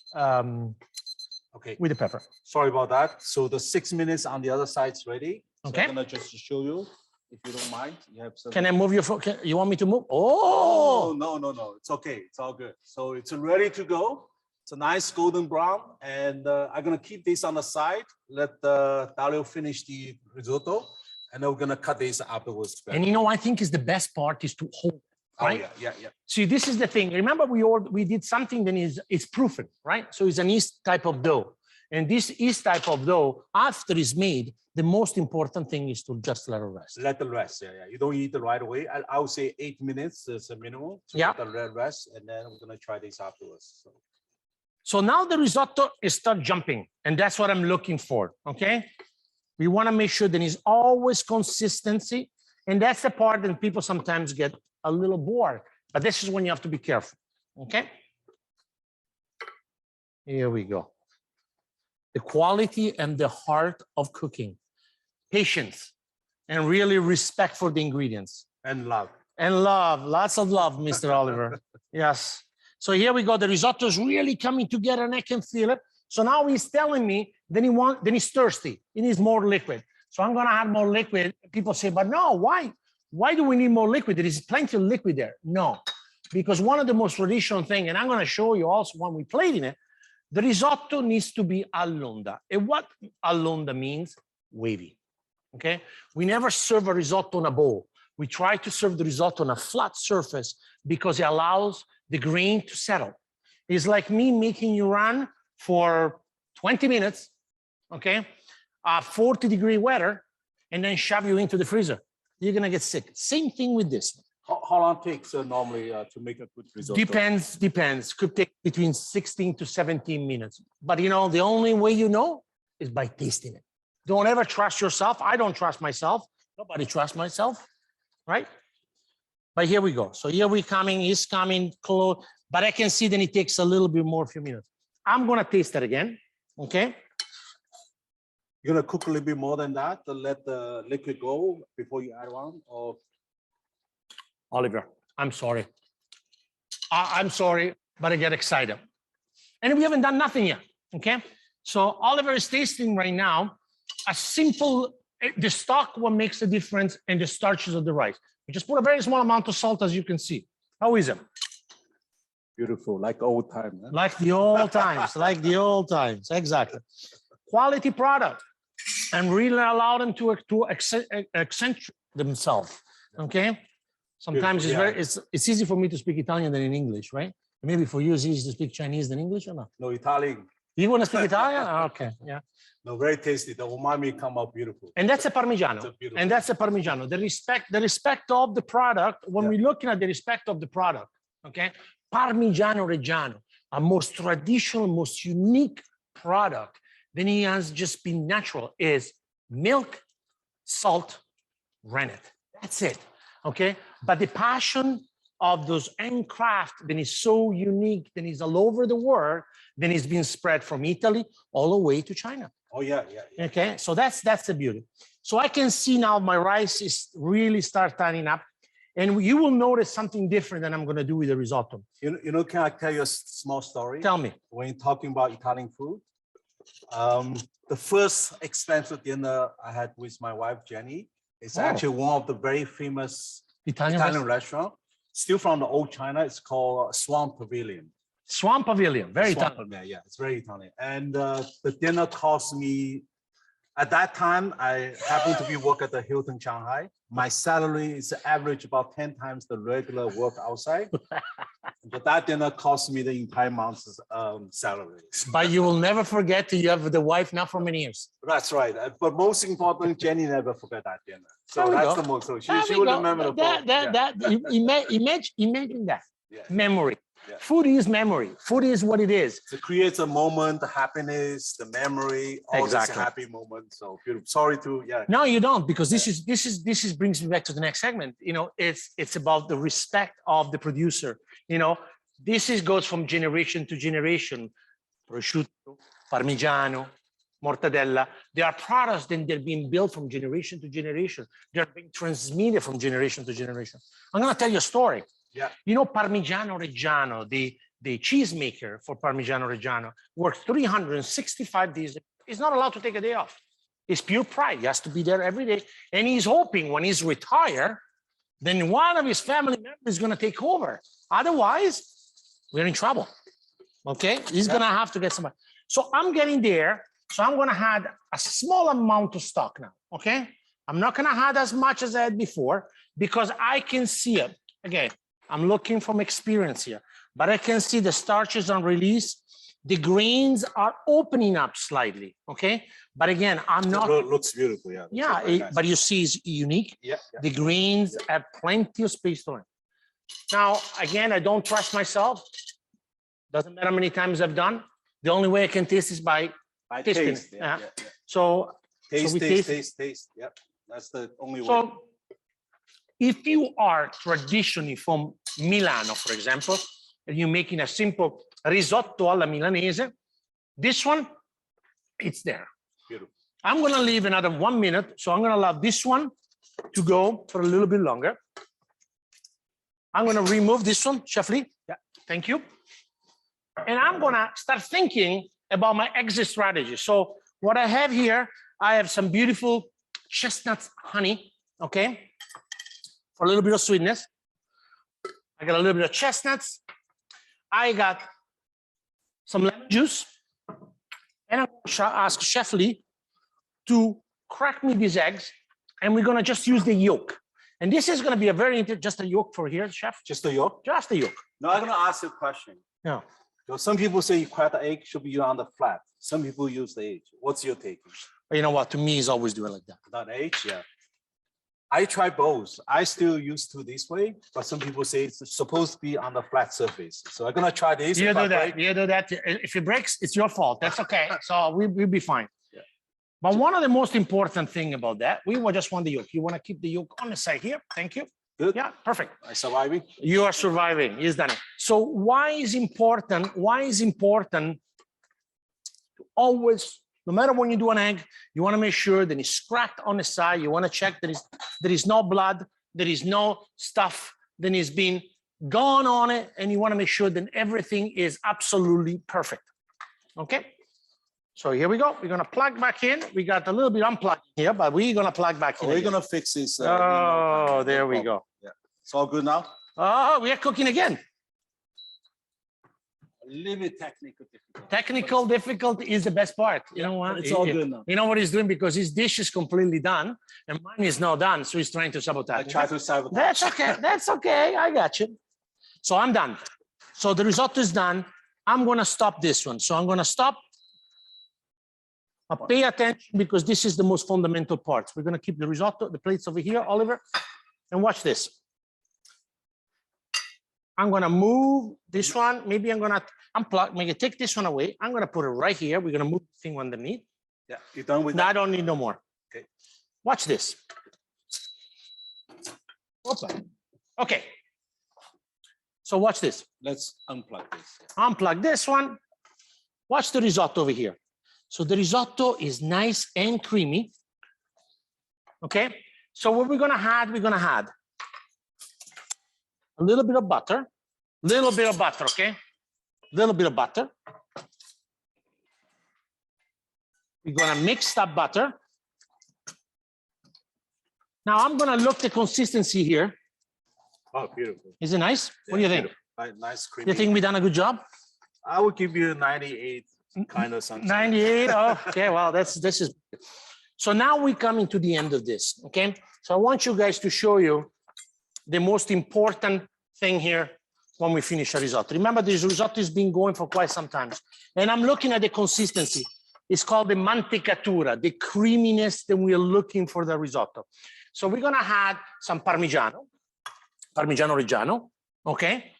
with the pepper. Sorry about that. So the 6 minutes on the other side is ready. So okay. I'm gonna just show you, if you don't mind. You have some. Can I move your phone? You want me to move? Oh no. It's okay. It's all good. So it's ready to go. It's a nice golden brown, and I'm gonna keep this on the side. Let Dario finish the risotto, And then we're gonna cut these afterwards. And I think is the best part is to hold, right? Oh, yeah. See, this is the thing. Remember, we did something, then it's proofing, right? So it's an yeast type of dough. And this yeast type of dough, after it's made, the most important thing is to just let it rest. Let it rest, yeah. You don't eat it right away. I would say 8 minutes is a minimum to let it rest, and then we're gonna try this afterwards. So now the risotto is start jumping, and that's what I'm looking for, okay? We wanna make sure there is always consistency, and that's the part that people sometimes get a little bored, but this is when you have to be careful, okay? Here we go. The quality and the heart of cooking. Patience and really respect for the ingredients. And love. And love, lots of love, Mr. Oliver. Yes. So here we go. The risotto is really coming together and I can feel it. So now he's telling me, then he's thirsty. He needs more liquid. So I'm gonna add more liquid. People say, but no, why? Why do we need more liquid? There is plenty of liquid there. No, because one of the most traditional things, and I'm gonna show you also when we played in it, the risotto needs to be all'onda. And what all'onda means? Wavy. Okay, we never serve a risotto on a bowl. We try to serve the risotto on a flat surface because it allows the grain to settle. It's like me making you run for 20 minutes, okay, 40-degree weather, and then shove you into the freezer. You're gonna get sick. Same thing with this. How long takes normally to make a good risotto? Depends. Could take between 16 to 17 minutes. But the only way is by tasting it. Don't ever trust yourself. I don't trust myself. Nobody trusts myself, right? But here we go. So here he's coming close, but I can see that it takes a little bit more, few minutes. I'm gonna taste it again, okay? You're gonna cook a little bit more than that to let the liquid go before you add one, or? Oliver, I'm sorry. I'm sorry, but I get excited. And we haven't done nothing yet, okay? So Oliver is tasting right now a simple, the stock what makes the difference and the starches of the rice. We just put a very small amount of salt, as you can see. How is it? Beautiful, like old time. Huh? Like the old times, exactly. Quality product, and really allow them to accentuate themselves, okay? Sometimes it's easy for me to speak Italian than in English, right? Maybe for you it's easy to speak Chinese than English or not? No, Italian. You want to speak Italian? Okay, yeah. No, very tasty. The umami come out beautiful. And that's a Parmigiano. And that's a Parmigiano. The respect of the product, when we're looking at the respect of the product, okay? Parmigiano Reggiano, a most traditional, most unique product, then he has just been natural, is milk, salt, rennet. That's it, okay? But the passion of those handcraft, then is so unique, then is all over the world, then it's been spread from Italy all the way to China. Oh, yeah. Okay, so that's the beauty. So I can see now my rice is really start turning up, and you will notice something different than I'm gonna do with the risotto. Can I tell you a small story? Tell me. When you're talking about Italian food, the first expensive dinner I had with my wife, Jenny, is actually one of the very famous Italian restaurant, still from the old China. It's called Swan Pavilion. Swan Pavilion, very Italian. Yeah, it's very Italian. And the dinner cost me, at that time, I happened to be work at the Hilton Shanghai. My salary is average about 10 times the regular work outside. But that dinner cost me the entire month's salary. But you will never forget you have the wife now for many years. That's right. But most important, Jenny never forgot that dinner. So that's the most. So she would remember Imagine that. Memory. Yeah. Food is memory. Food is what it is. It creates a moment, the happiness, the memory, all this happy moment. So beautiful. Sorry to No, you don't, because this is brings me back to the next segment. It's about the respect of the producer. This goes from generation to generation. Prosciutto, Parmigiano, mortadella. They are products that they're being built from generation to generation. They're being transmitted from generation to generation. I'm gonna tell you a story. Yeah. Parmigiano Reggiano, the cheese maker for Parmigiano Reggiano, works 365 days. He's not allowed to take a day off. It's pure pride. He has to be there every day. And he's hoping when he's retired, then one of his family members is going to take over. Otherwise, we're in trouble. Okay? He's going to have to get somebody. So I'm getting there. So I'm going to add a small amount of stock now. Okay? I'm not gonna add as much as I had before because I can see it. Again, I'm looking from experience here, but I can see the starches on release. The grains are opening up slightly, okay? But again, I'm not. It looks beautiful, yeah. Yeah, Nice. but you see it's unique. Yeah. The grains have plenty of space to learn. Now, again, I don't trust myself. Doesn't matter how many times I've done. The only way I can taste is by tasting taste. it. Yeah. So Taste, we taste. Yep. That's the only way. So if you are traditionally from Milano, for example, and you're making a simple risotto alla milanese, this one, it's there. Beautiful. I'm gonna leave another 1 minute, so I'm gonna allow this one to go for a little bit longer. I'm gonna remove this one, Chef Lee. Yeah, thank you. And I'm gonna start thinking about my exit strategy. So what I have here, I have some beautiful chestnut honey, okay? For a little bit of sweetness. I got a little bit of chestnuts. I got some lemon juice. And I'm gonna ask Chef Lee to crack me these eggs. And we're gonna just use the yolk. And this is gonna be a very, just a yolk for here, Chef. Just the yolk? Just the yolk. Now I'm gonna ask you a question. Yeah. So some people say you crack the egg should be on the flat. Some people use the edge. What's your take? But you know what? To me, it's always do it like that. That edge, yeah. I try both. I still used to this way, but some people say it's supposed to be on the flat surface. So I'm gonna try this. You If I do that. break- You do that. If it breaks, it's your fault. That's okay. So we'll be fine. Yeah. But one of the most important thing about that, we will just want the yolk. You want to keep the yolk on the side here. Thank you. Good. Yeah, perfect. I surviving. You are surviving. He's done it. So why is important? Why is important to always, no matter when you do an egg, you want to make sure that it's cracked on the side. You want to check that there is no blood, there is no stuff that is being gone on it, and you want to make sure that everything is absolutely perfect. Okay. So here we go. We're gonna plug back in. We got a little bit unplugged here, but we're gonna plug back in. We're again. gonna fix this. Oh, there we go. Yeah. It's all good now. Oh, we are cooking again. A little bit technical difficult. Technical difficulty is the best part. You know what? But it's all good now. You know what he's doing, because his dish is completely done and mine is not done. So he's trying to sabotage. I try to sabotage. That's okay. That's okay. I got you. So I'm done. So the risotto is done. I'm gonna stop this one. So I'm gonna stop. Pay attention, because this is the most fundamental part. We're gonna keep the risotto, the plates over here, Oliver, and watch this. I'm gonna move this one. Maybe I'm gonna unplug, maybe take this one away. I'm gonna put it right here. We're gonna move the thing underneath. Yeah, you done with No, that? I don't need no more. Okay. Watch this. Opa. Okay. So watch this. Let's unplug this. Unplug this one. Watch the risotto over here. So the risotto is nice and creamy. Okay. So what we're gonna add a little bit of butter, okay? Little bit of butter. We're gonna mix that butter. Now I'm gonna look the consistency here. Oh, beautiful. Is it nice? What do you think? Nice creamy. You think we done a good job? I would give you 98 kind of something. 98. Oh, okay. Well, this is. So now we come into the end of this. Okay. So I want you guys to show you the most important thing here when we finish a risotto. Remember, this risotto has been going for quite some time, and I'm looking at the consistency. It's called the mantecatura, the creaminess that we are looking for the risotto. So we're gonna add some Parmigiano Reggiano. Okay.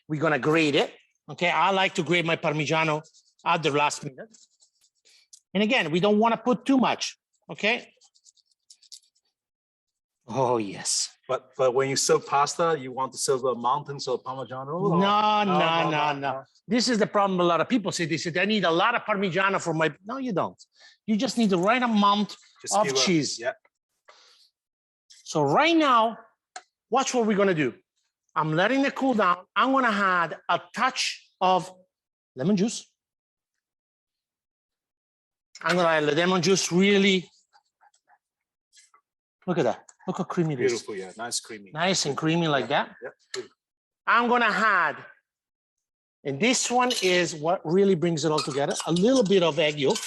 We're gonna grate it. Okay. I like to grate my Parmigiano at the last minute. And again, we don't want to put too much. Okay. Oh, yes. But when you serve pasta, you want to serve mountains of Parmigiano? No. This is the problem. A lot of people say, they said, I need a lot of Parmigiano for my. No, you don't. You just need the right amount of cheese. Yeah. So right now, watch what we're going to do. I'm letting it cool down. I'm going to add a touch of lemon juice. I'm going to add the lemon juice really. Look at that. Look how creamy it is. Beautiful, yeah. Nice creamy. Nice and creamy like that. Yeah. I'm going to add, and this one is what really brings it all together, a little bit of egg yolk.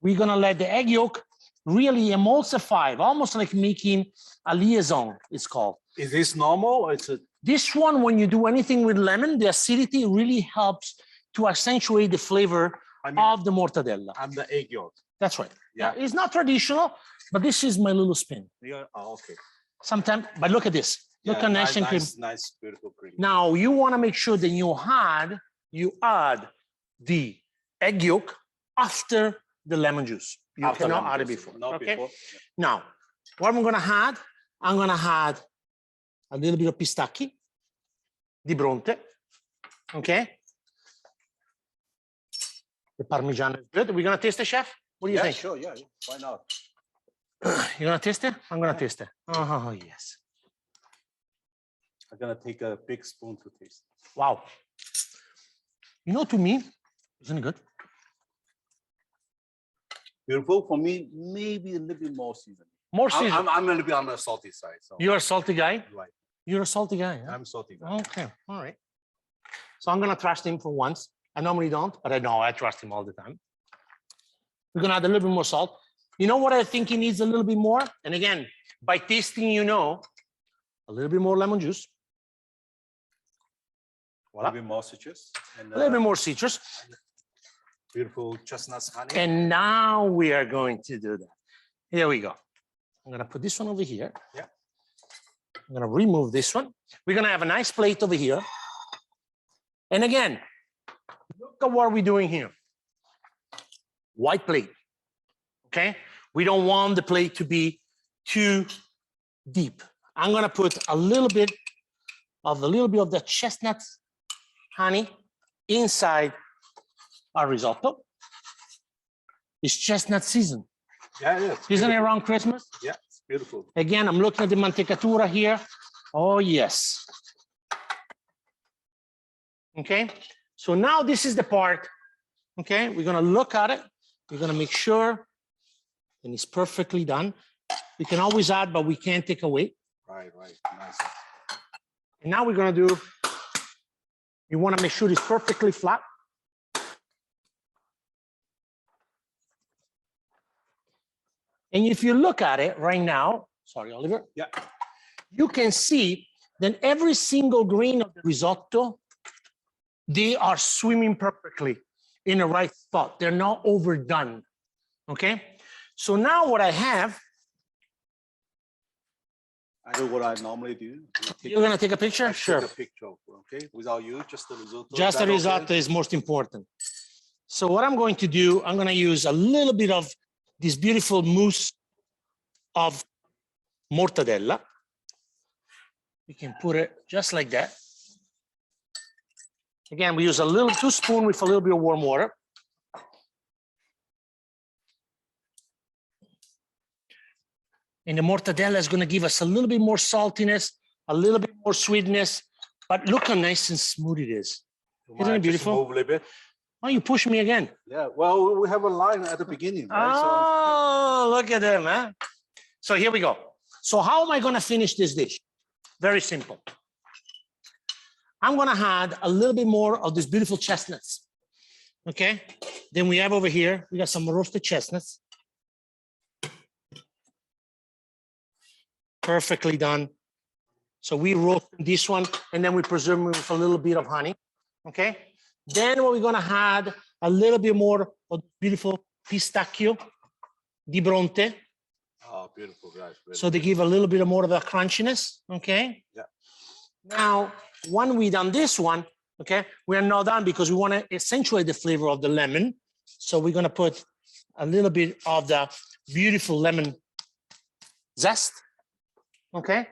we're gonna let the egg yolk really emulsify, almost like making a liaison, it's called. Is this normal or it's a? This one, when you do anything with lemon, the acidity really helps to accentuate the flavor of the mortadella. I'm the egg yolk. That's right. Yeah. It's not traditional, but this is my little spin. Yeah. Oh, okay. Sometimes, but look at this. Look how nice and cream. Nice, beautiful cream. Now you want to make sure that you add the egg yolk after the lemon juice. You After cannot lemon add it juice, before. not Okay. before. Now, what I'm gonna add? I'm gonna add a little bit of pistacchi di Bronte. Okay. The Parmigiano is good. We're gonna taste it, chef. What do you think? Sure, yeah. Why not? You're gonna taste it? I'm gonna taste it. Oh yes. I'm gonna take a big spoon to taste. Wow. You know, to me, isn't it good? Beautiful. For me, maybe a little bit more seasoning. More season. I'm a little bit on the salty side. So You're a salty guy? right. You're a salty guy. Huh? I'm salty. Guy. Okay. All right. So I'm gonna trust him for once. I normally don't, but I know I trust him all the time. We're gonna add a little bit more salt. You know what I think he needs a little bit more? And again, by tasting, you know, a little bit more lemon juice. A little bit more citrus. And, A little bit more citrus. beautiful chestnuts, honey. And now we are going to do that. Here we go. I'm gonna put this one over here. Yeah. I'm gonna remove this one. We're gonna have a nice plate over here. And again, look at what we're doing here. White plate, okay? We don't want the plate to be too deep. I'm gonna put a little bit of the chestnut honey inside our risotto. It's chestnut season. Yeah, yeah. Isn't it around Christmas? Yeah, it's beautiful. Again, I'm looking at the mantecatura here. Oh, yes. Okay, so now this is the part, okay? We're gonna look at it. We're gonna make sure and it's perfectly done. We can always add, but we can't take away. Right, right, nice. And now we're gonna do, you wanna make sure it's perfectly flat. And if you look at it right now, sorry, Oliver. Yeah. You can see that every single grain of the risotto, they are swimming perfectly in the right spot. They're not overdone, okay? So now what I have, I do what I normally do. you're gonna take a picture? Sure. Take a picture, okay? Without you, just the risotto. Just the risotto is most important. So what I'm going to do, I'm gonna use a little bit of this beautiful mousse of mortadella. You can put it just like that. Again, we use a little 2 spoons with a little bit of warm water. And the mortadella is going to give us a little bit more saltiness, a little bit more sweetness, but look how nice and smooth it is. Isn't it beautiful? Move a little bit. Oh, you push me again. Yeah, well, we have a line at the beginning, right? Oh, look at them, huh? So here we go. So how am I going to finish this dish? Very simple. I'm going to add a little bit more of these beautiful chestnuts. Okay. Then we have over here, we got some roasted chestnuts. Perfectly done. So we roast this one and then we preserve it with a little bit of honey. Okay. Then we're going to add a little bit more of beautiful pistacchio di Bronte. Oh, beautiful, guys. So they give a little bit more of a crunchiness. Okay. Yeah. Now, when we done this one, okay, we are not done because we want to accentuate the flavor of the lemon. So we're going to put a little bit of the beautiful lemon zest. Okay.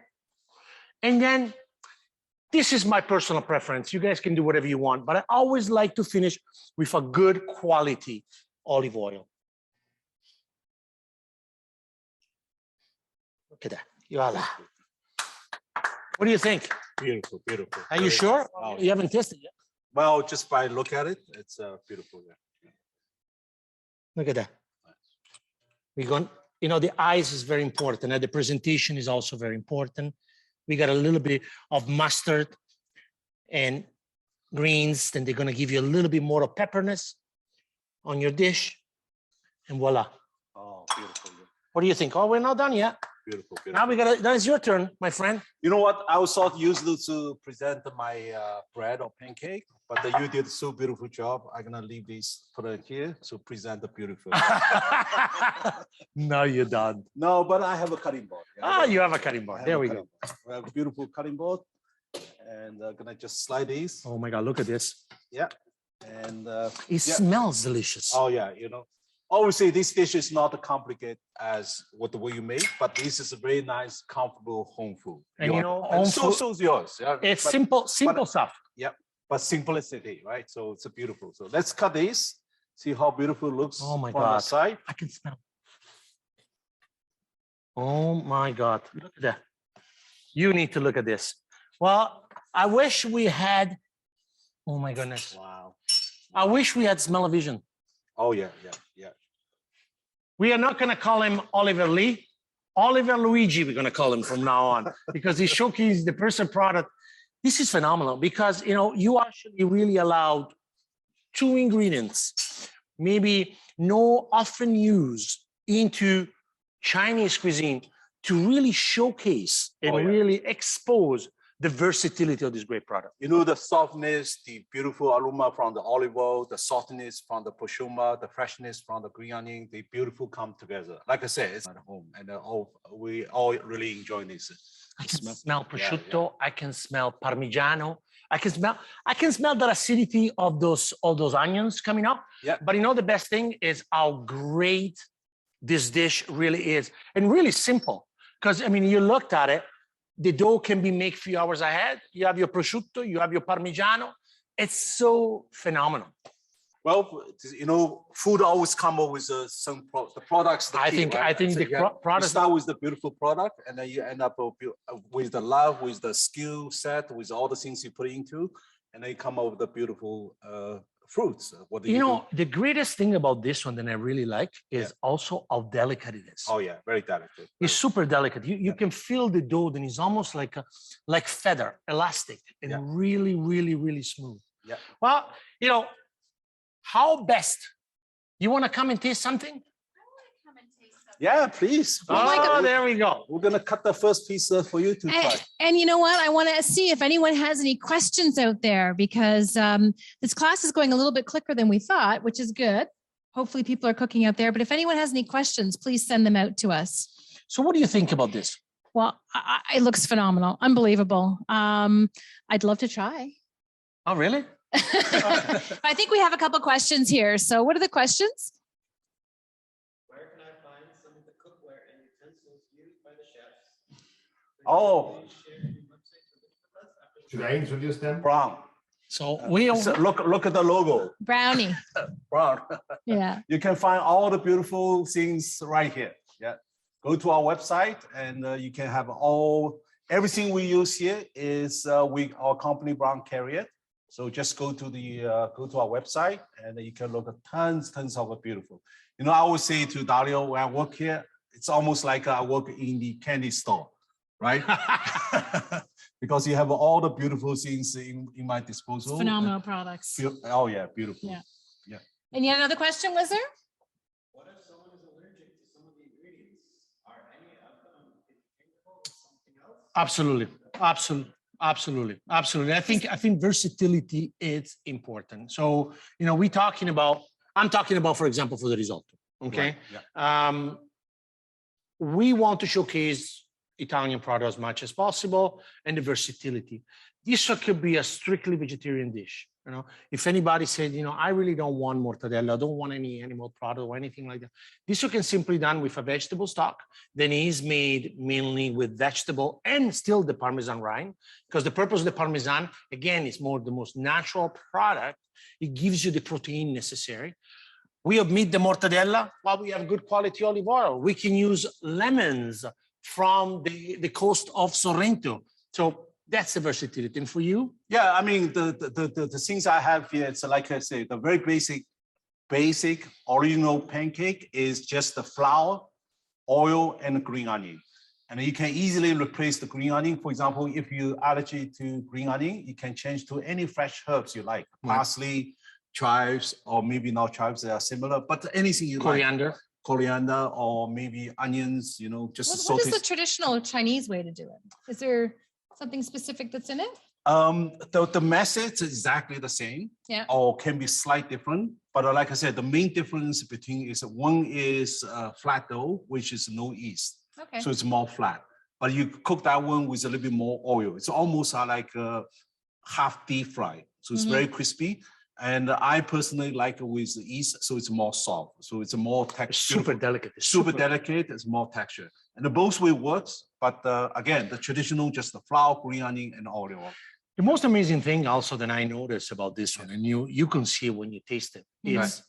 And then this is my personal preference. You guys can do whatever you want, but I always like to finish with a good quality olive oil. Look at that. Voila. What do you think? Beautiful, beautiful. Are you sure? Wow. You haven't tasted yet. Well, just by look at it, it's beautiful. Yeah. Look at that. We're going, you know, the eyes is very important and the presentation is also very important. We got a little bit of mustard and greens, then they're going to give you a little bit more of pepperness on your dish. and voila. Oh, beautiful. What do you think? Oh, we're not done yet. Beautiful. Now we gotta, that is your turn, my friend. You know what? I was thought usually to present my bread or pancake, but you did so beautiful job. I'm gonna leave this put it here to present the beautiful. No, you don't. No, but I have a cutting board. Ah, you have a cutting board. There we go. We have a beautiful cutting board, and gonna just slide these. Oh my God, look at this. Yeah, and It smells delicious. oh yeah, you know. Obviously, this dish is not as complicated as what the way you make, but this is a very nice, comfortable home food. And you know, and home so food, is yours. Yeah, it's but, simple stuff. Yeah, but simplicity, right? So it's a beautiful. So let's cut this. See how beautiful it looks. Oh my from God. the side. I can smell. Oh my God, look at that. You need to look at this. Well, I wish we had, oh my goodness. Wow. I wish we had smell-o-vision. Oh yeah. We are not going to call him Oliver Lee. Oliver Luigi, we're going to call him from now on, because he showcased the personal product. This is phenomenal because, you know, you actually really allowed 2 ingredients, maybe no often used into Chinese cuisine, to really showcase and really expose the versatility of this great product. You know, the softness, the beautiful aroma from the olive oil, the saltiness from the prosciutto, the freshness from the green onion, they beautiful come together. Like I said, it's at home, and we all really enjoy this. I can smell prosciutto. I can smell Parmigiano. I can smell the acidity of those onions coming up. Yeah. But you know, the best thing is how great this dish really is, and really simple. Because I mean, you looked at it. The dough can be made a few hours ahead. You have your prosciutto, you have your Parmigiano. It's so phenomenal. Well, you know, food always come up with some the products. I think the product. You start with the beautiful product, and then you end up with the love, with the skill set, with all the things you put into, and then you come up with the beautiful fruits. What do you know? The greatest thing about this one that I really like is also how delicate it is. Oh yeah, very delicate. It's super delicate. You can feel the dough, and it's almost like feather, elastic, and really, really, really smooth. Yeah. Well, you know, how best? You want to come and taste something? Yeah, please. Oh my God, there we go. We're gonna cut the first piece for you to try. And you know what? I want to see if anyone has any questions out there, because this class is going a little bit quicker than we thought, which is good. Hopefully people are cooking out there. But if anyone has any questions, please send them out to us. So what do you think about this? Well, it looks phenomenal. Unbelievable. I'd love to try. Oh, really? I think we have a couple questions here. So what are the questions? Where can I find some of the cookware and utensils used by the chefs? Oh. Should I introduce them? Brown. So look at the logo. Brownie. Brown. Yeah. You can find all the beautiful things right here. Yeah. Go to our website, and you can have everything we use here is our company Brown Carrier. So just go to our website, and you can look at tons of beautiful. You know, I always say to Dario, when I work here, it's almost like I work in the candy store, right? Because you have all the beautiful things in my disposal. Phenomenal products. Oh yeah, beautiful. Yeah. And you had another question, was there? What if someone is allergic to some of the ingredients? Are any of them interchangeable with something else? Absolutely. I think versatility is important. So, you know, I'm talking about, for example, for the risotto. Okay. Right. Yeah. We want to showcase Italian product as much as possible, and the versatility. This could be a strictly vegetarian dish. You know, if anybody said, you know, I really don't want mortadella, I don't want any animal product or anything like that, this can simply done with a vegetable stock. Then is made mainly with vegetable and still the Parmesan rind, because the purpose of the Parmesan, again, is the most natural product. It gives you the protein necessary. We omit the mortadella while we have good quality olive oil. We can use lemons from the coast of Sorrento. So that's the versatility. And for you? Yeah, I mean, the things I have here, it's like I say, the very basic original pancake is just the flour, oil, and green onion. And you can easily replace the green onion. For example, if you're allergic to green onion, you can change to any fresh herbs you like. Parsley, chives, or maybe not chives, they are similar, but anything you like. Coriander, or maybe onions, you know, just What saute. is the traditional Chinese way to do it? Is there something specific that's in it? The method is exactly the same, Yeah. or can be slightly different. But like I said, the main difference between is one is flat dough, which is no yeast, Okay. so it's more flat. But you cook that one with a little bit more oil. It's almost like half deep fried, so it's very crispy. And I personally like it with yeast, so it's more soft. So it's a more texture. Super delicate. Super delicate. It's more texture. And the both way works. But again, the traditional, just the flour, green onion, and olive oil. The most amazing thing also that I noticed about this one, and you can see it when you taste it, is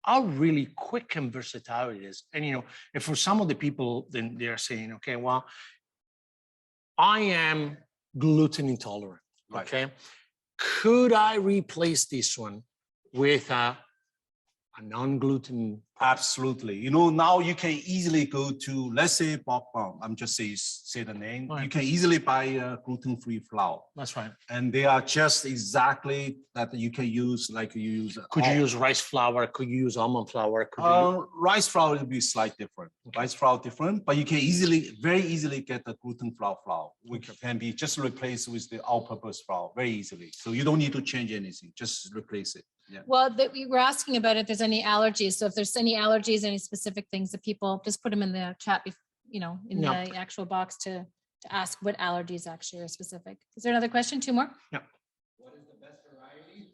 how really quick and versatile it is. And, you know, and for some of the people, then they're saying, okay, well, I am gluten intolerant, okay? Could I replace this one with a non-gluten? Absolutely. You know, now you can easily go to, let's say, Bok Bang. I'm just say the name. Right. You can easily buy gluten-free flour. That's right. And they are just exactly that you can use, like you use. Could you use rice flour? Could you use almond flour? Could you Rice flour will be slightly different. Okay. Rice flour different, but you can very easily get the gluten flour, which can be just replaced with the all-purpose flour very easily. So you don't need to change anything, just replace it. Yeah. Well, we were asking about if there's any allergies. So if there's any allergies, any specific things that people just put them in the chat, you know, in the actual box to ask what allergies actually are specific. Is there another question? Two more? Yeah. What is the best variety,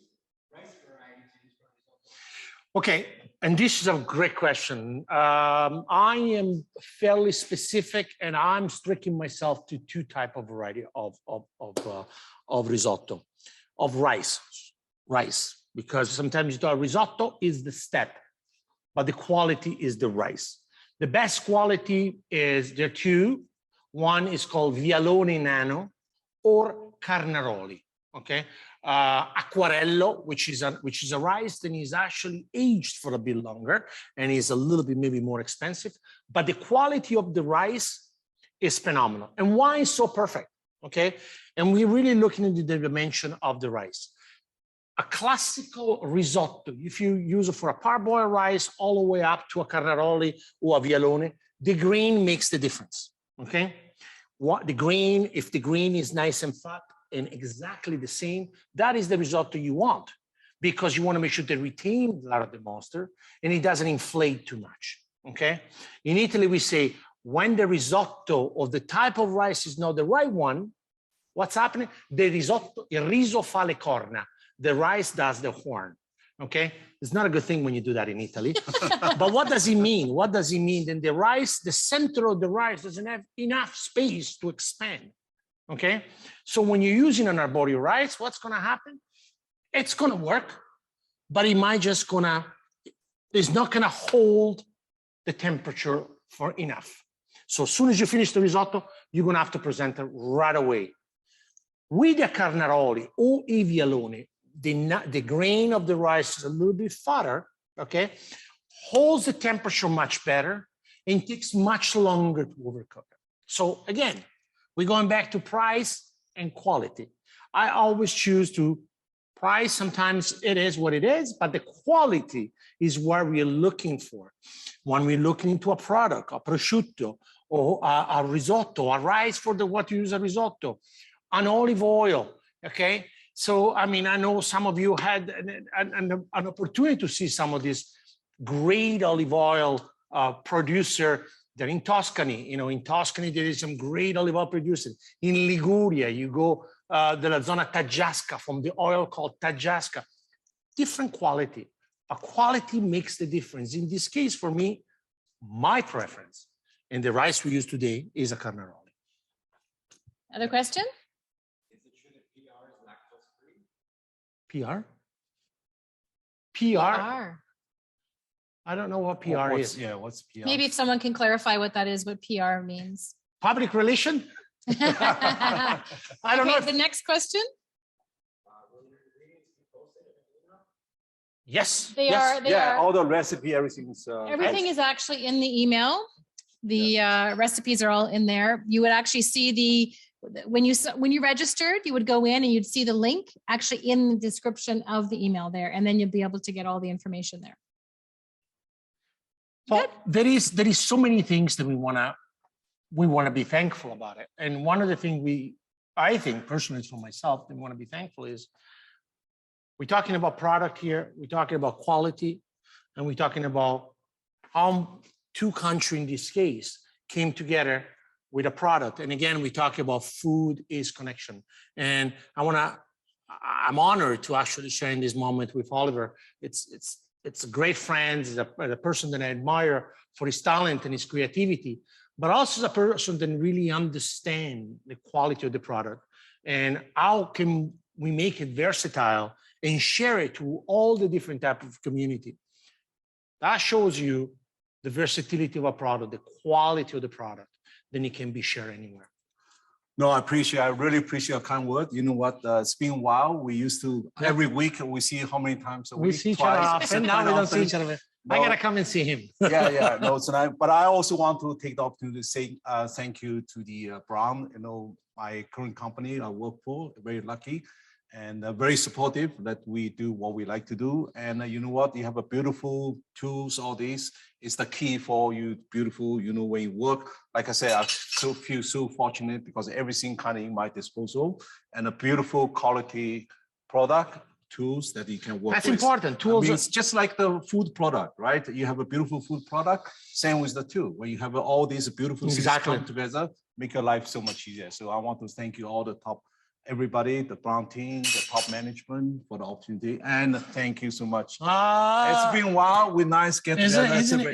rice variety to use for risotto? Okay, and this is a great question. I am fairly specific, and I'm restricting myself to two type of variety of risotto, of rice, because sometimes you thought risotto is the step, but the quality is the rice. The best quality is there are two. One is called Vialone Nano or Carnaroli. Okay, Acquarello, which is a rice that is actually aged for a bit longer and is a little bit maybe more expensive, but the quality of the rice is phenomenal. And why is so perfect? Okay, and we're really looking into the dimension of the rice. A classical risotto, if you use it for a parboiled rice all the way up to a Carnaroli or a Vialone, the grain makes the difference. Okay, what the grain, if the grain is nice and fat and exactly the same, that is the risotto you want, because you want to make sure they retain a lot of the moisture and it doesn't inflate too much. Okay, in Italy we say when the risotto of the type of rice is not the right one, what's happening? The risotto, il riso fa le corna. The rice does the horn. Okay, it's not a good thing when you do that in Italy. But what does it mean? What does it mean? Then the rice, the center of the rice doesn't have enough space to expand. Okay, so when you're using an arboreal rice, what's going to happen? It's going to work, but it might just it's not going to hold the temperature for enough. So as soon as you finish the risotto, you're going to have to present it right away. With a Carnaroli or a Vialone, the grain of the rice is a little bit fatter, okay, holds the temperature much better and takes much longer to overcook it. So again, we're going back to price and quality. I always choose to price. Sometimes it is what it is, but the quality is what we're looking for. When we're looking into a product, a prosciutto, or a risotto, a rice for what you use a risotto, an olive oil, okay? So, I mean, I know some of you had an opportunity to see some of these great olive oil producer. They're in Tuscany. You know, in Tuscany, there is some great olive oil producers. In Liguria, you go della zona Taggiasca, from the oil called Taggiasca. Different quality. A quality makes the difference. In this case, for me, my preference, and the rice we use today is a Carnaroli. Other question? PR? PR? I don't know what PR is. Yeah, what's PR? Maybe if someone can clarify what that is, what PR means. Public relation? I don't know. The next question? Yes. They are. All the recipe, everything's. Everything is actually in the email. The recipes are all in there. You would actually see when you registered, you would go in and you'd see the link actually in the description of the email there, and then you'll be able to get all the information there. Well, there is so many things that we want to be thankful about it. And one of the things I think personally for myself, that we want to be thankful is we're talking about product here, we're talking about quality, and we're talking about how two countries in this case came together with a product. And again, we talk about food is connection. And I'm honored to actually share in this moment with Oliver. It's a great friend, it's a person that I admire for his talent and his creativity, but also a person that really understands the quality of the product and how can we make it versatile and share it to all the different types of community. That shows you the versatility of a product, the quality of the product, then it can be shared anywhere. No, I really appreciate your kind word. You know what? It's been a while. We used to, every week, we see how many times a week? We see each other often, now we don't see each other. I gotta come and see him. Yeah, no, tonight. But I also want to take the opportunity to say thank you to the Brown, my current company I work for, very lucky and very supportive that we do what we like to do. And you know what? You have a beautiful tools, all these. It's the key for you, beautiful, when you work. Like I said, I feel so fortunate because everything kind of in my disposal and a beautiful quality product, tools that you can work with. That's important. Tools. It's just like the food product, right? You have a beautiful food product, same with the tool. When you have all these beautiful things come together, make your life so much easier. So I want to thank you all everybody, the Brown team, the top management for the opportunity, and thank you so much. It's been a while. We're nice getting together.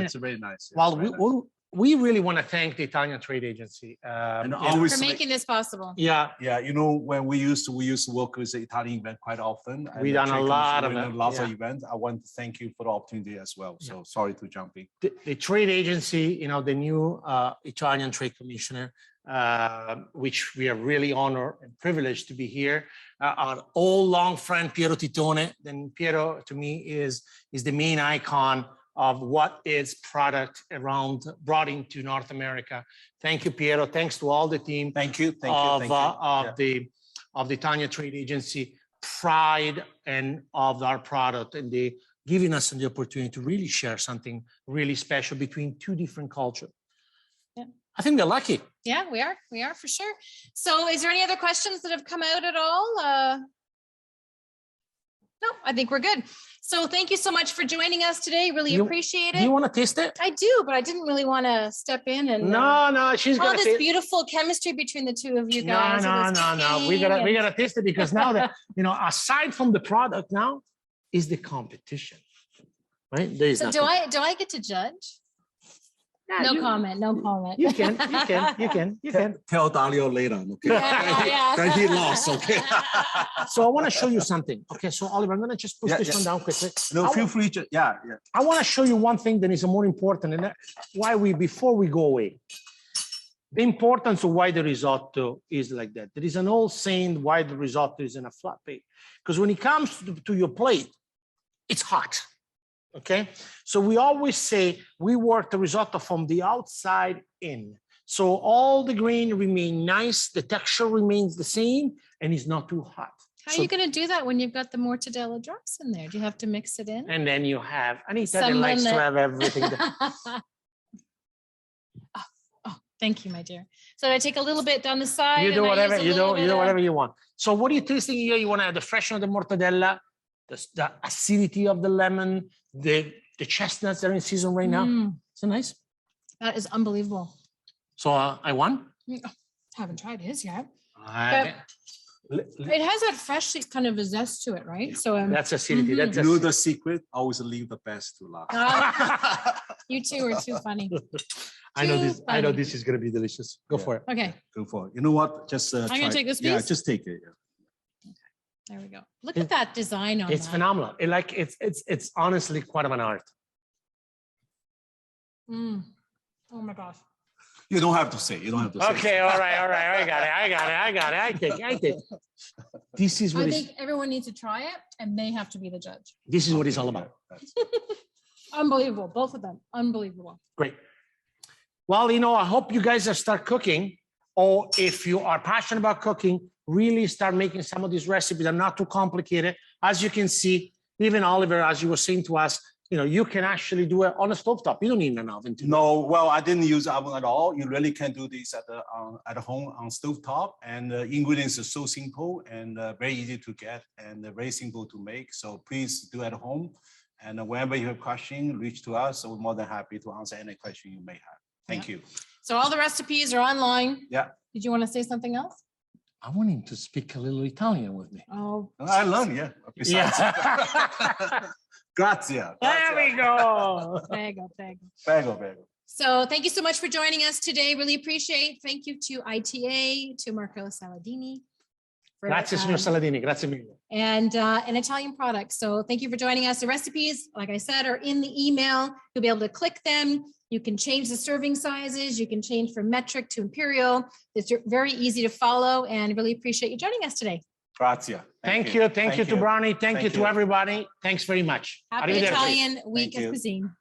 It's very nice. Well, we really want to thank the Italian Trade Agency for making this possible. Yeah. When we used to work with the Italian event quite often. We've done a lot of events. I want to thank you for the opportunity as well. So sorry to jump in. The trade agency, the new Italian Trade Commissioner, which we are really honored and privileged to be here. Our old long friend Piero Titone. Then Piero, to me, is the main icon of what is product brought into North America. Thank you, Piero. Thanks to all the team. Thank you. Of the Italian Trade Agency, pride and of our product, and they giving us the opportunity to really share something really special between two different cultures. Yeah. I think they're lucky. Yeah, we are for sure. So is there any other questions that have come out at all? No, I think we're good. So thank you so much for joining us today. Really appreciate it. Do you want to taste it? I do, but I didn't really want to step in and no, she's all gonna this beautiful chemistry between the two of you guys. No. We gotta taste it because now that aside from the product, now is the competition, right? So do I get to judge? Yeah, no comment. You can. Tell Dario later, okay? Yeah. That he lost, okay? So I want to show you something. Okay, so Oliver, I'm going to just push this one down quickly. No, feel free to, I want to show you one thing that is more important, and why before we go away, the importance of why the risotto is like that. There is an old saying why the risotto is in a flat plate. Because when it comes to your plate, it's hot. Okay, so we always say we work the risotto from the outside in. So all the grain remain nice, the texture remains the same, and it's not too hot. How are you going to do that when you've got the mortadella drops in there? Do you have to mix it in? And then you have Anita that likes to have everything. Oh, thank you, my dear. So I take a little bit down the side. You do whatever you do whatever you want. So what are you tasting here? You want to have the freshness of the mortadella, the acidity of the lemon, the chestnuts that are in season right now. Is it nice? That is unbelievable. So I won? Haven't tried his yet. But it has that fresh kind of a zest to it, right? So that's acidity. That's you know the secret. Always leave the best to last. You two are too funny. I know this is going to be delicious. Go for it. Okay. Go for it. You know what? Just I'm going to take this piece. Yeah, just take it. There we go. Look at that design on it's that. Phenomenal. It's honestly quite of an art. Oh my gosh. You don't have to say. Okay, all right. I got it. I take it. This is what I think everyone needs to try it, and they have to be the judge. This is what it's all about. Unbelievable. Both of them. Unbelievable. Great. Well, I hope you guys start cooking. or if you are passionate about cooking, really start making some of these recipes. They're not too complicated. As you can see, even Oliver, as you were saying to us, you can actually do it on a stovetop. You don't need an oven to do it. No, well, I didn't use oven at all. You really can do this at home on stovetop, and the ingredients are so simple and very easy to get and very simple to make. So please do at home. And whenever you have questions, reach to us. So we're more than happy to answer any question you may have. Thank you. So all the recipes are online. Yeah. Did you want to say something else? I want him to speak a little Italian with me. Oh, I learned, yeah. Besides. Yeah. Grazie. There we go. prego, prego. Prego, prego. So thank you so much for joining us today. Really appreciate. Thank you to ITA, to Marco Saladini. Grazie, signor Saladini. Grazie mille. And an Italian product. So thank you for joining us. The recipes, like I said, are in the email. You'll be able to click them. You can change the serving sizes. You can change from metric to imperial. It's very easy to follow, and really appreciate you joining us today. Grazie. Thank you to Brownie. Thank you to everybody. Thanks very much. Happy Arrivederci. Italian Week Thank of you. Cuisine.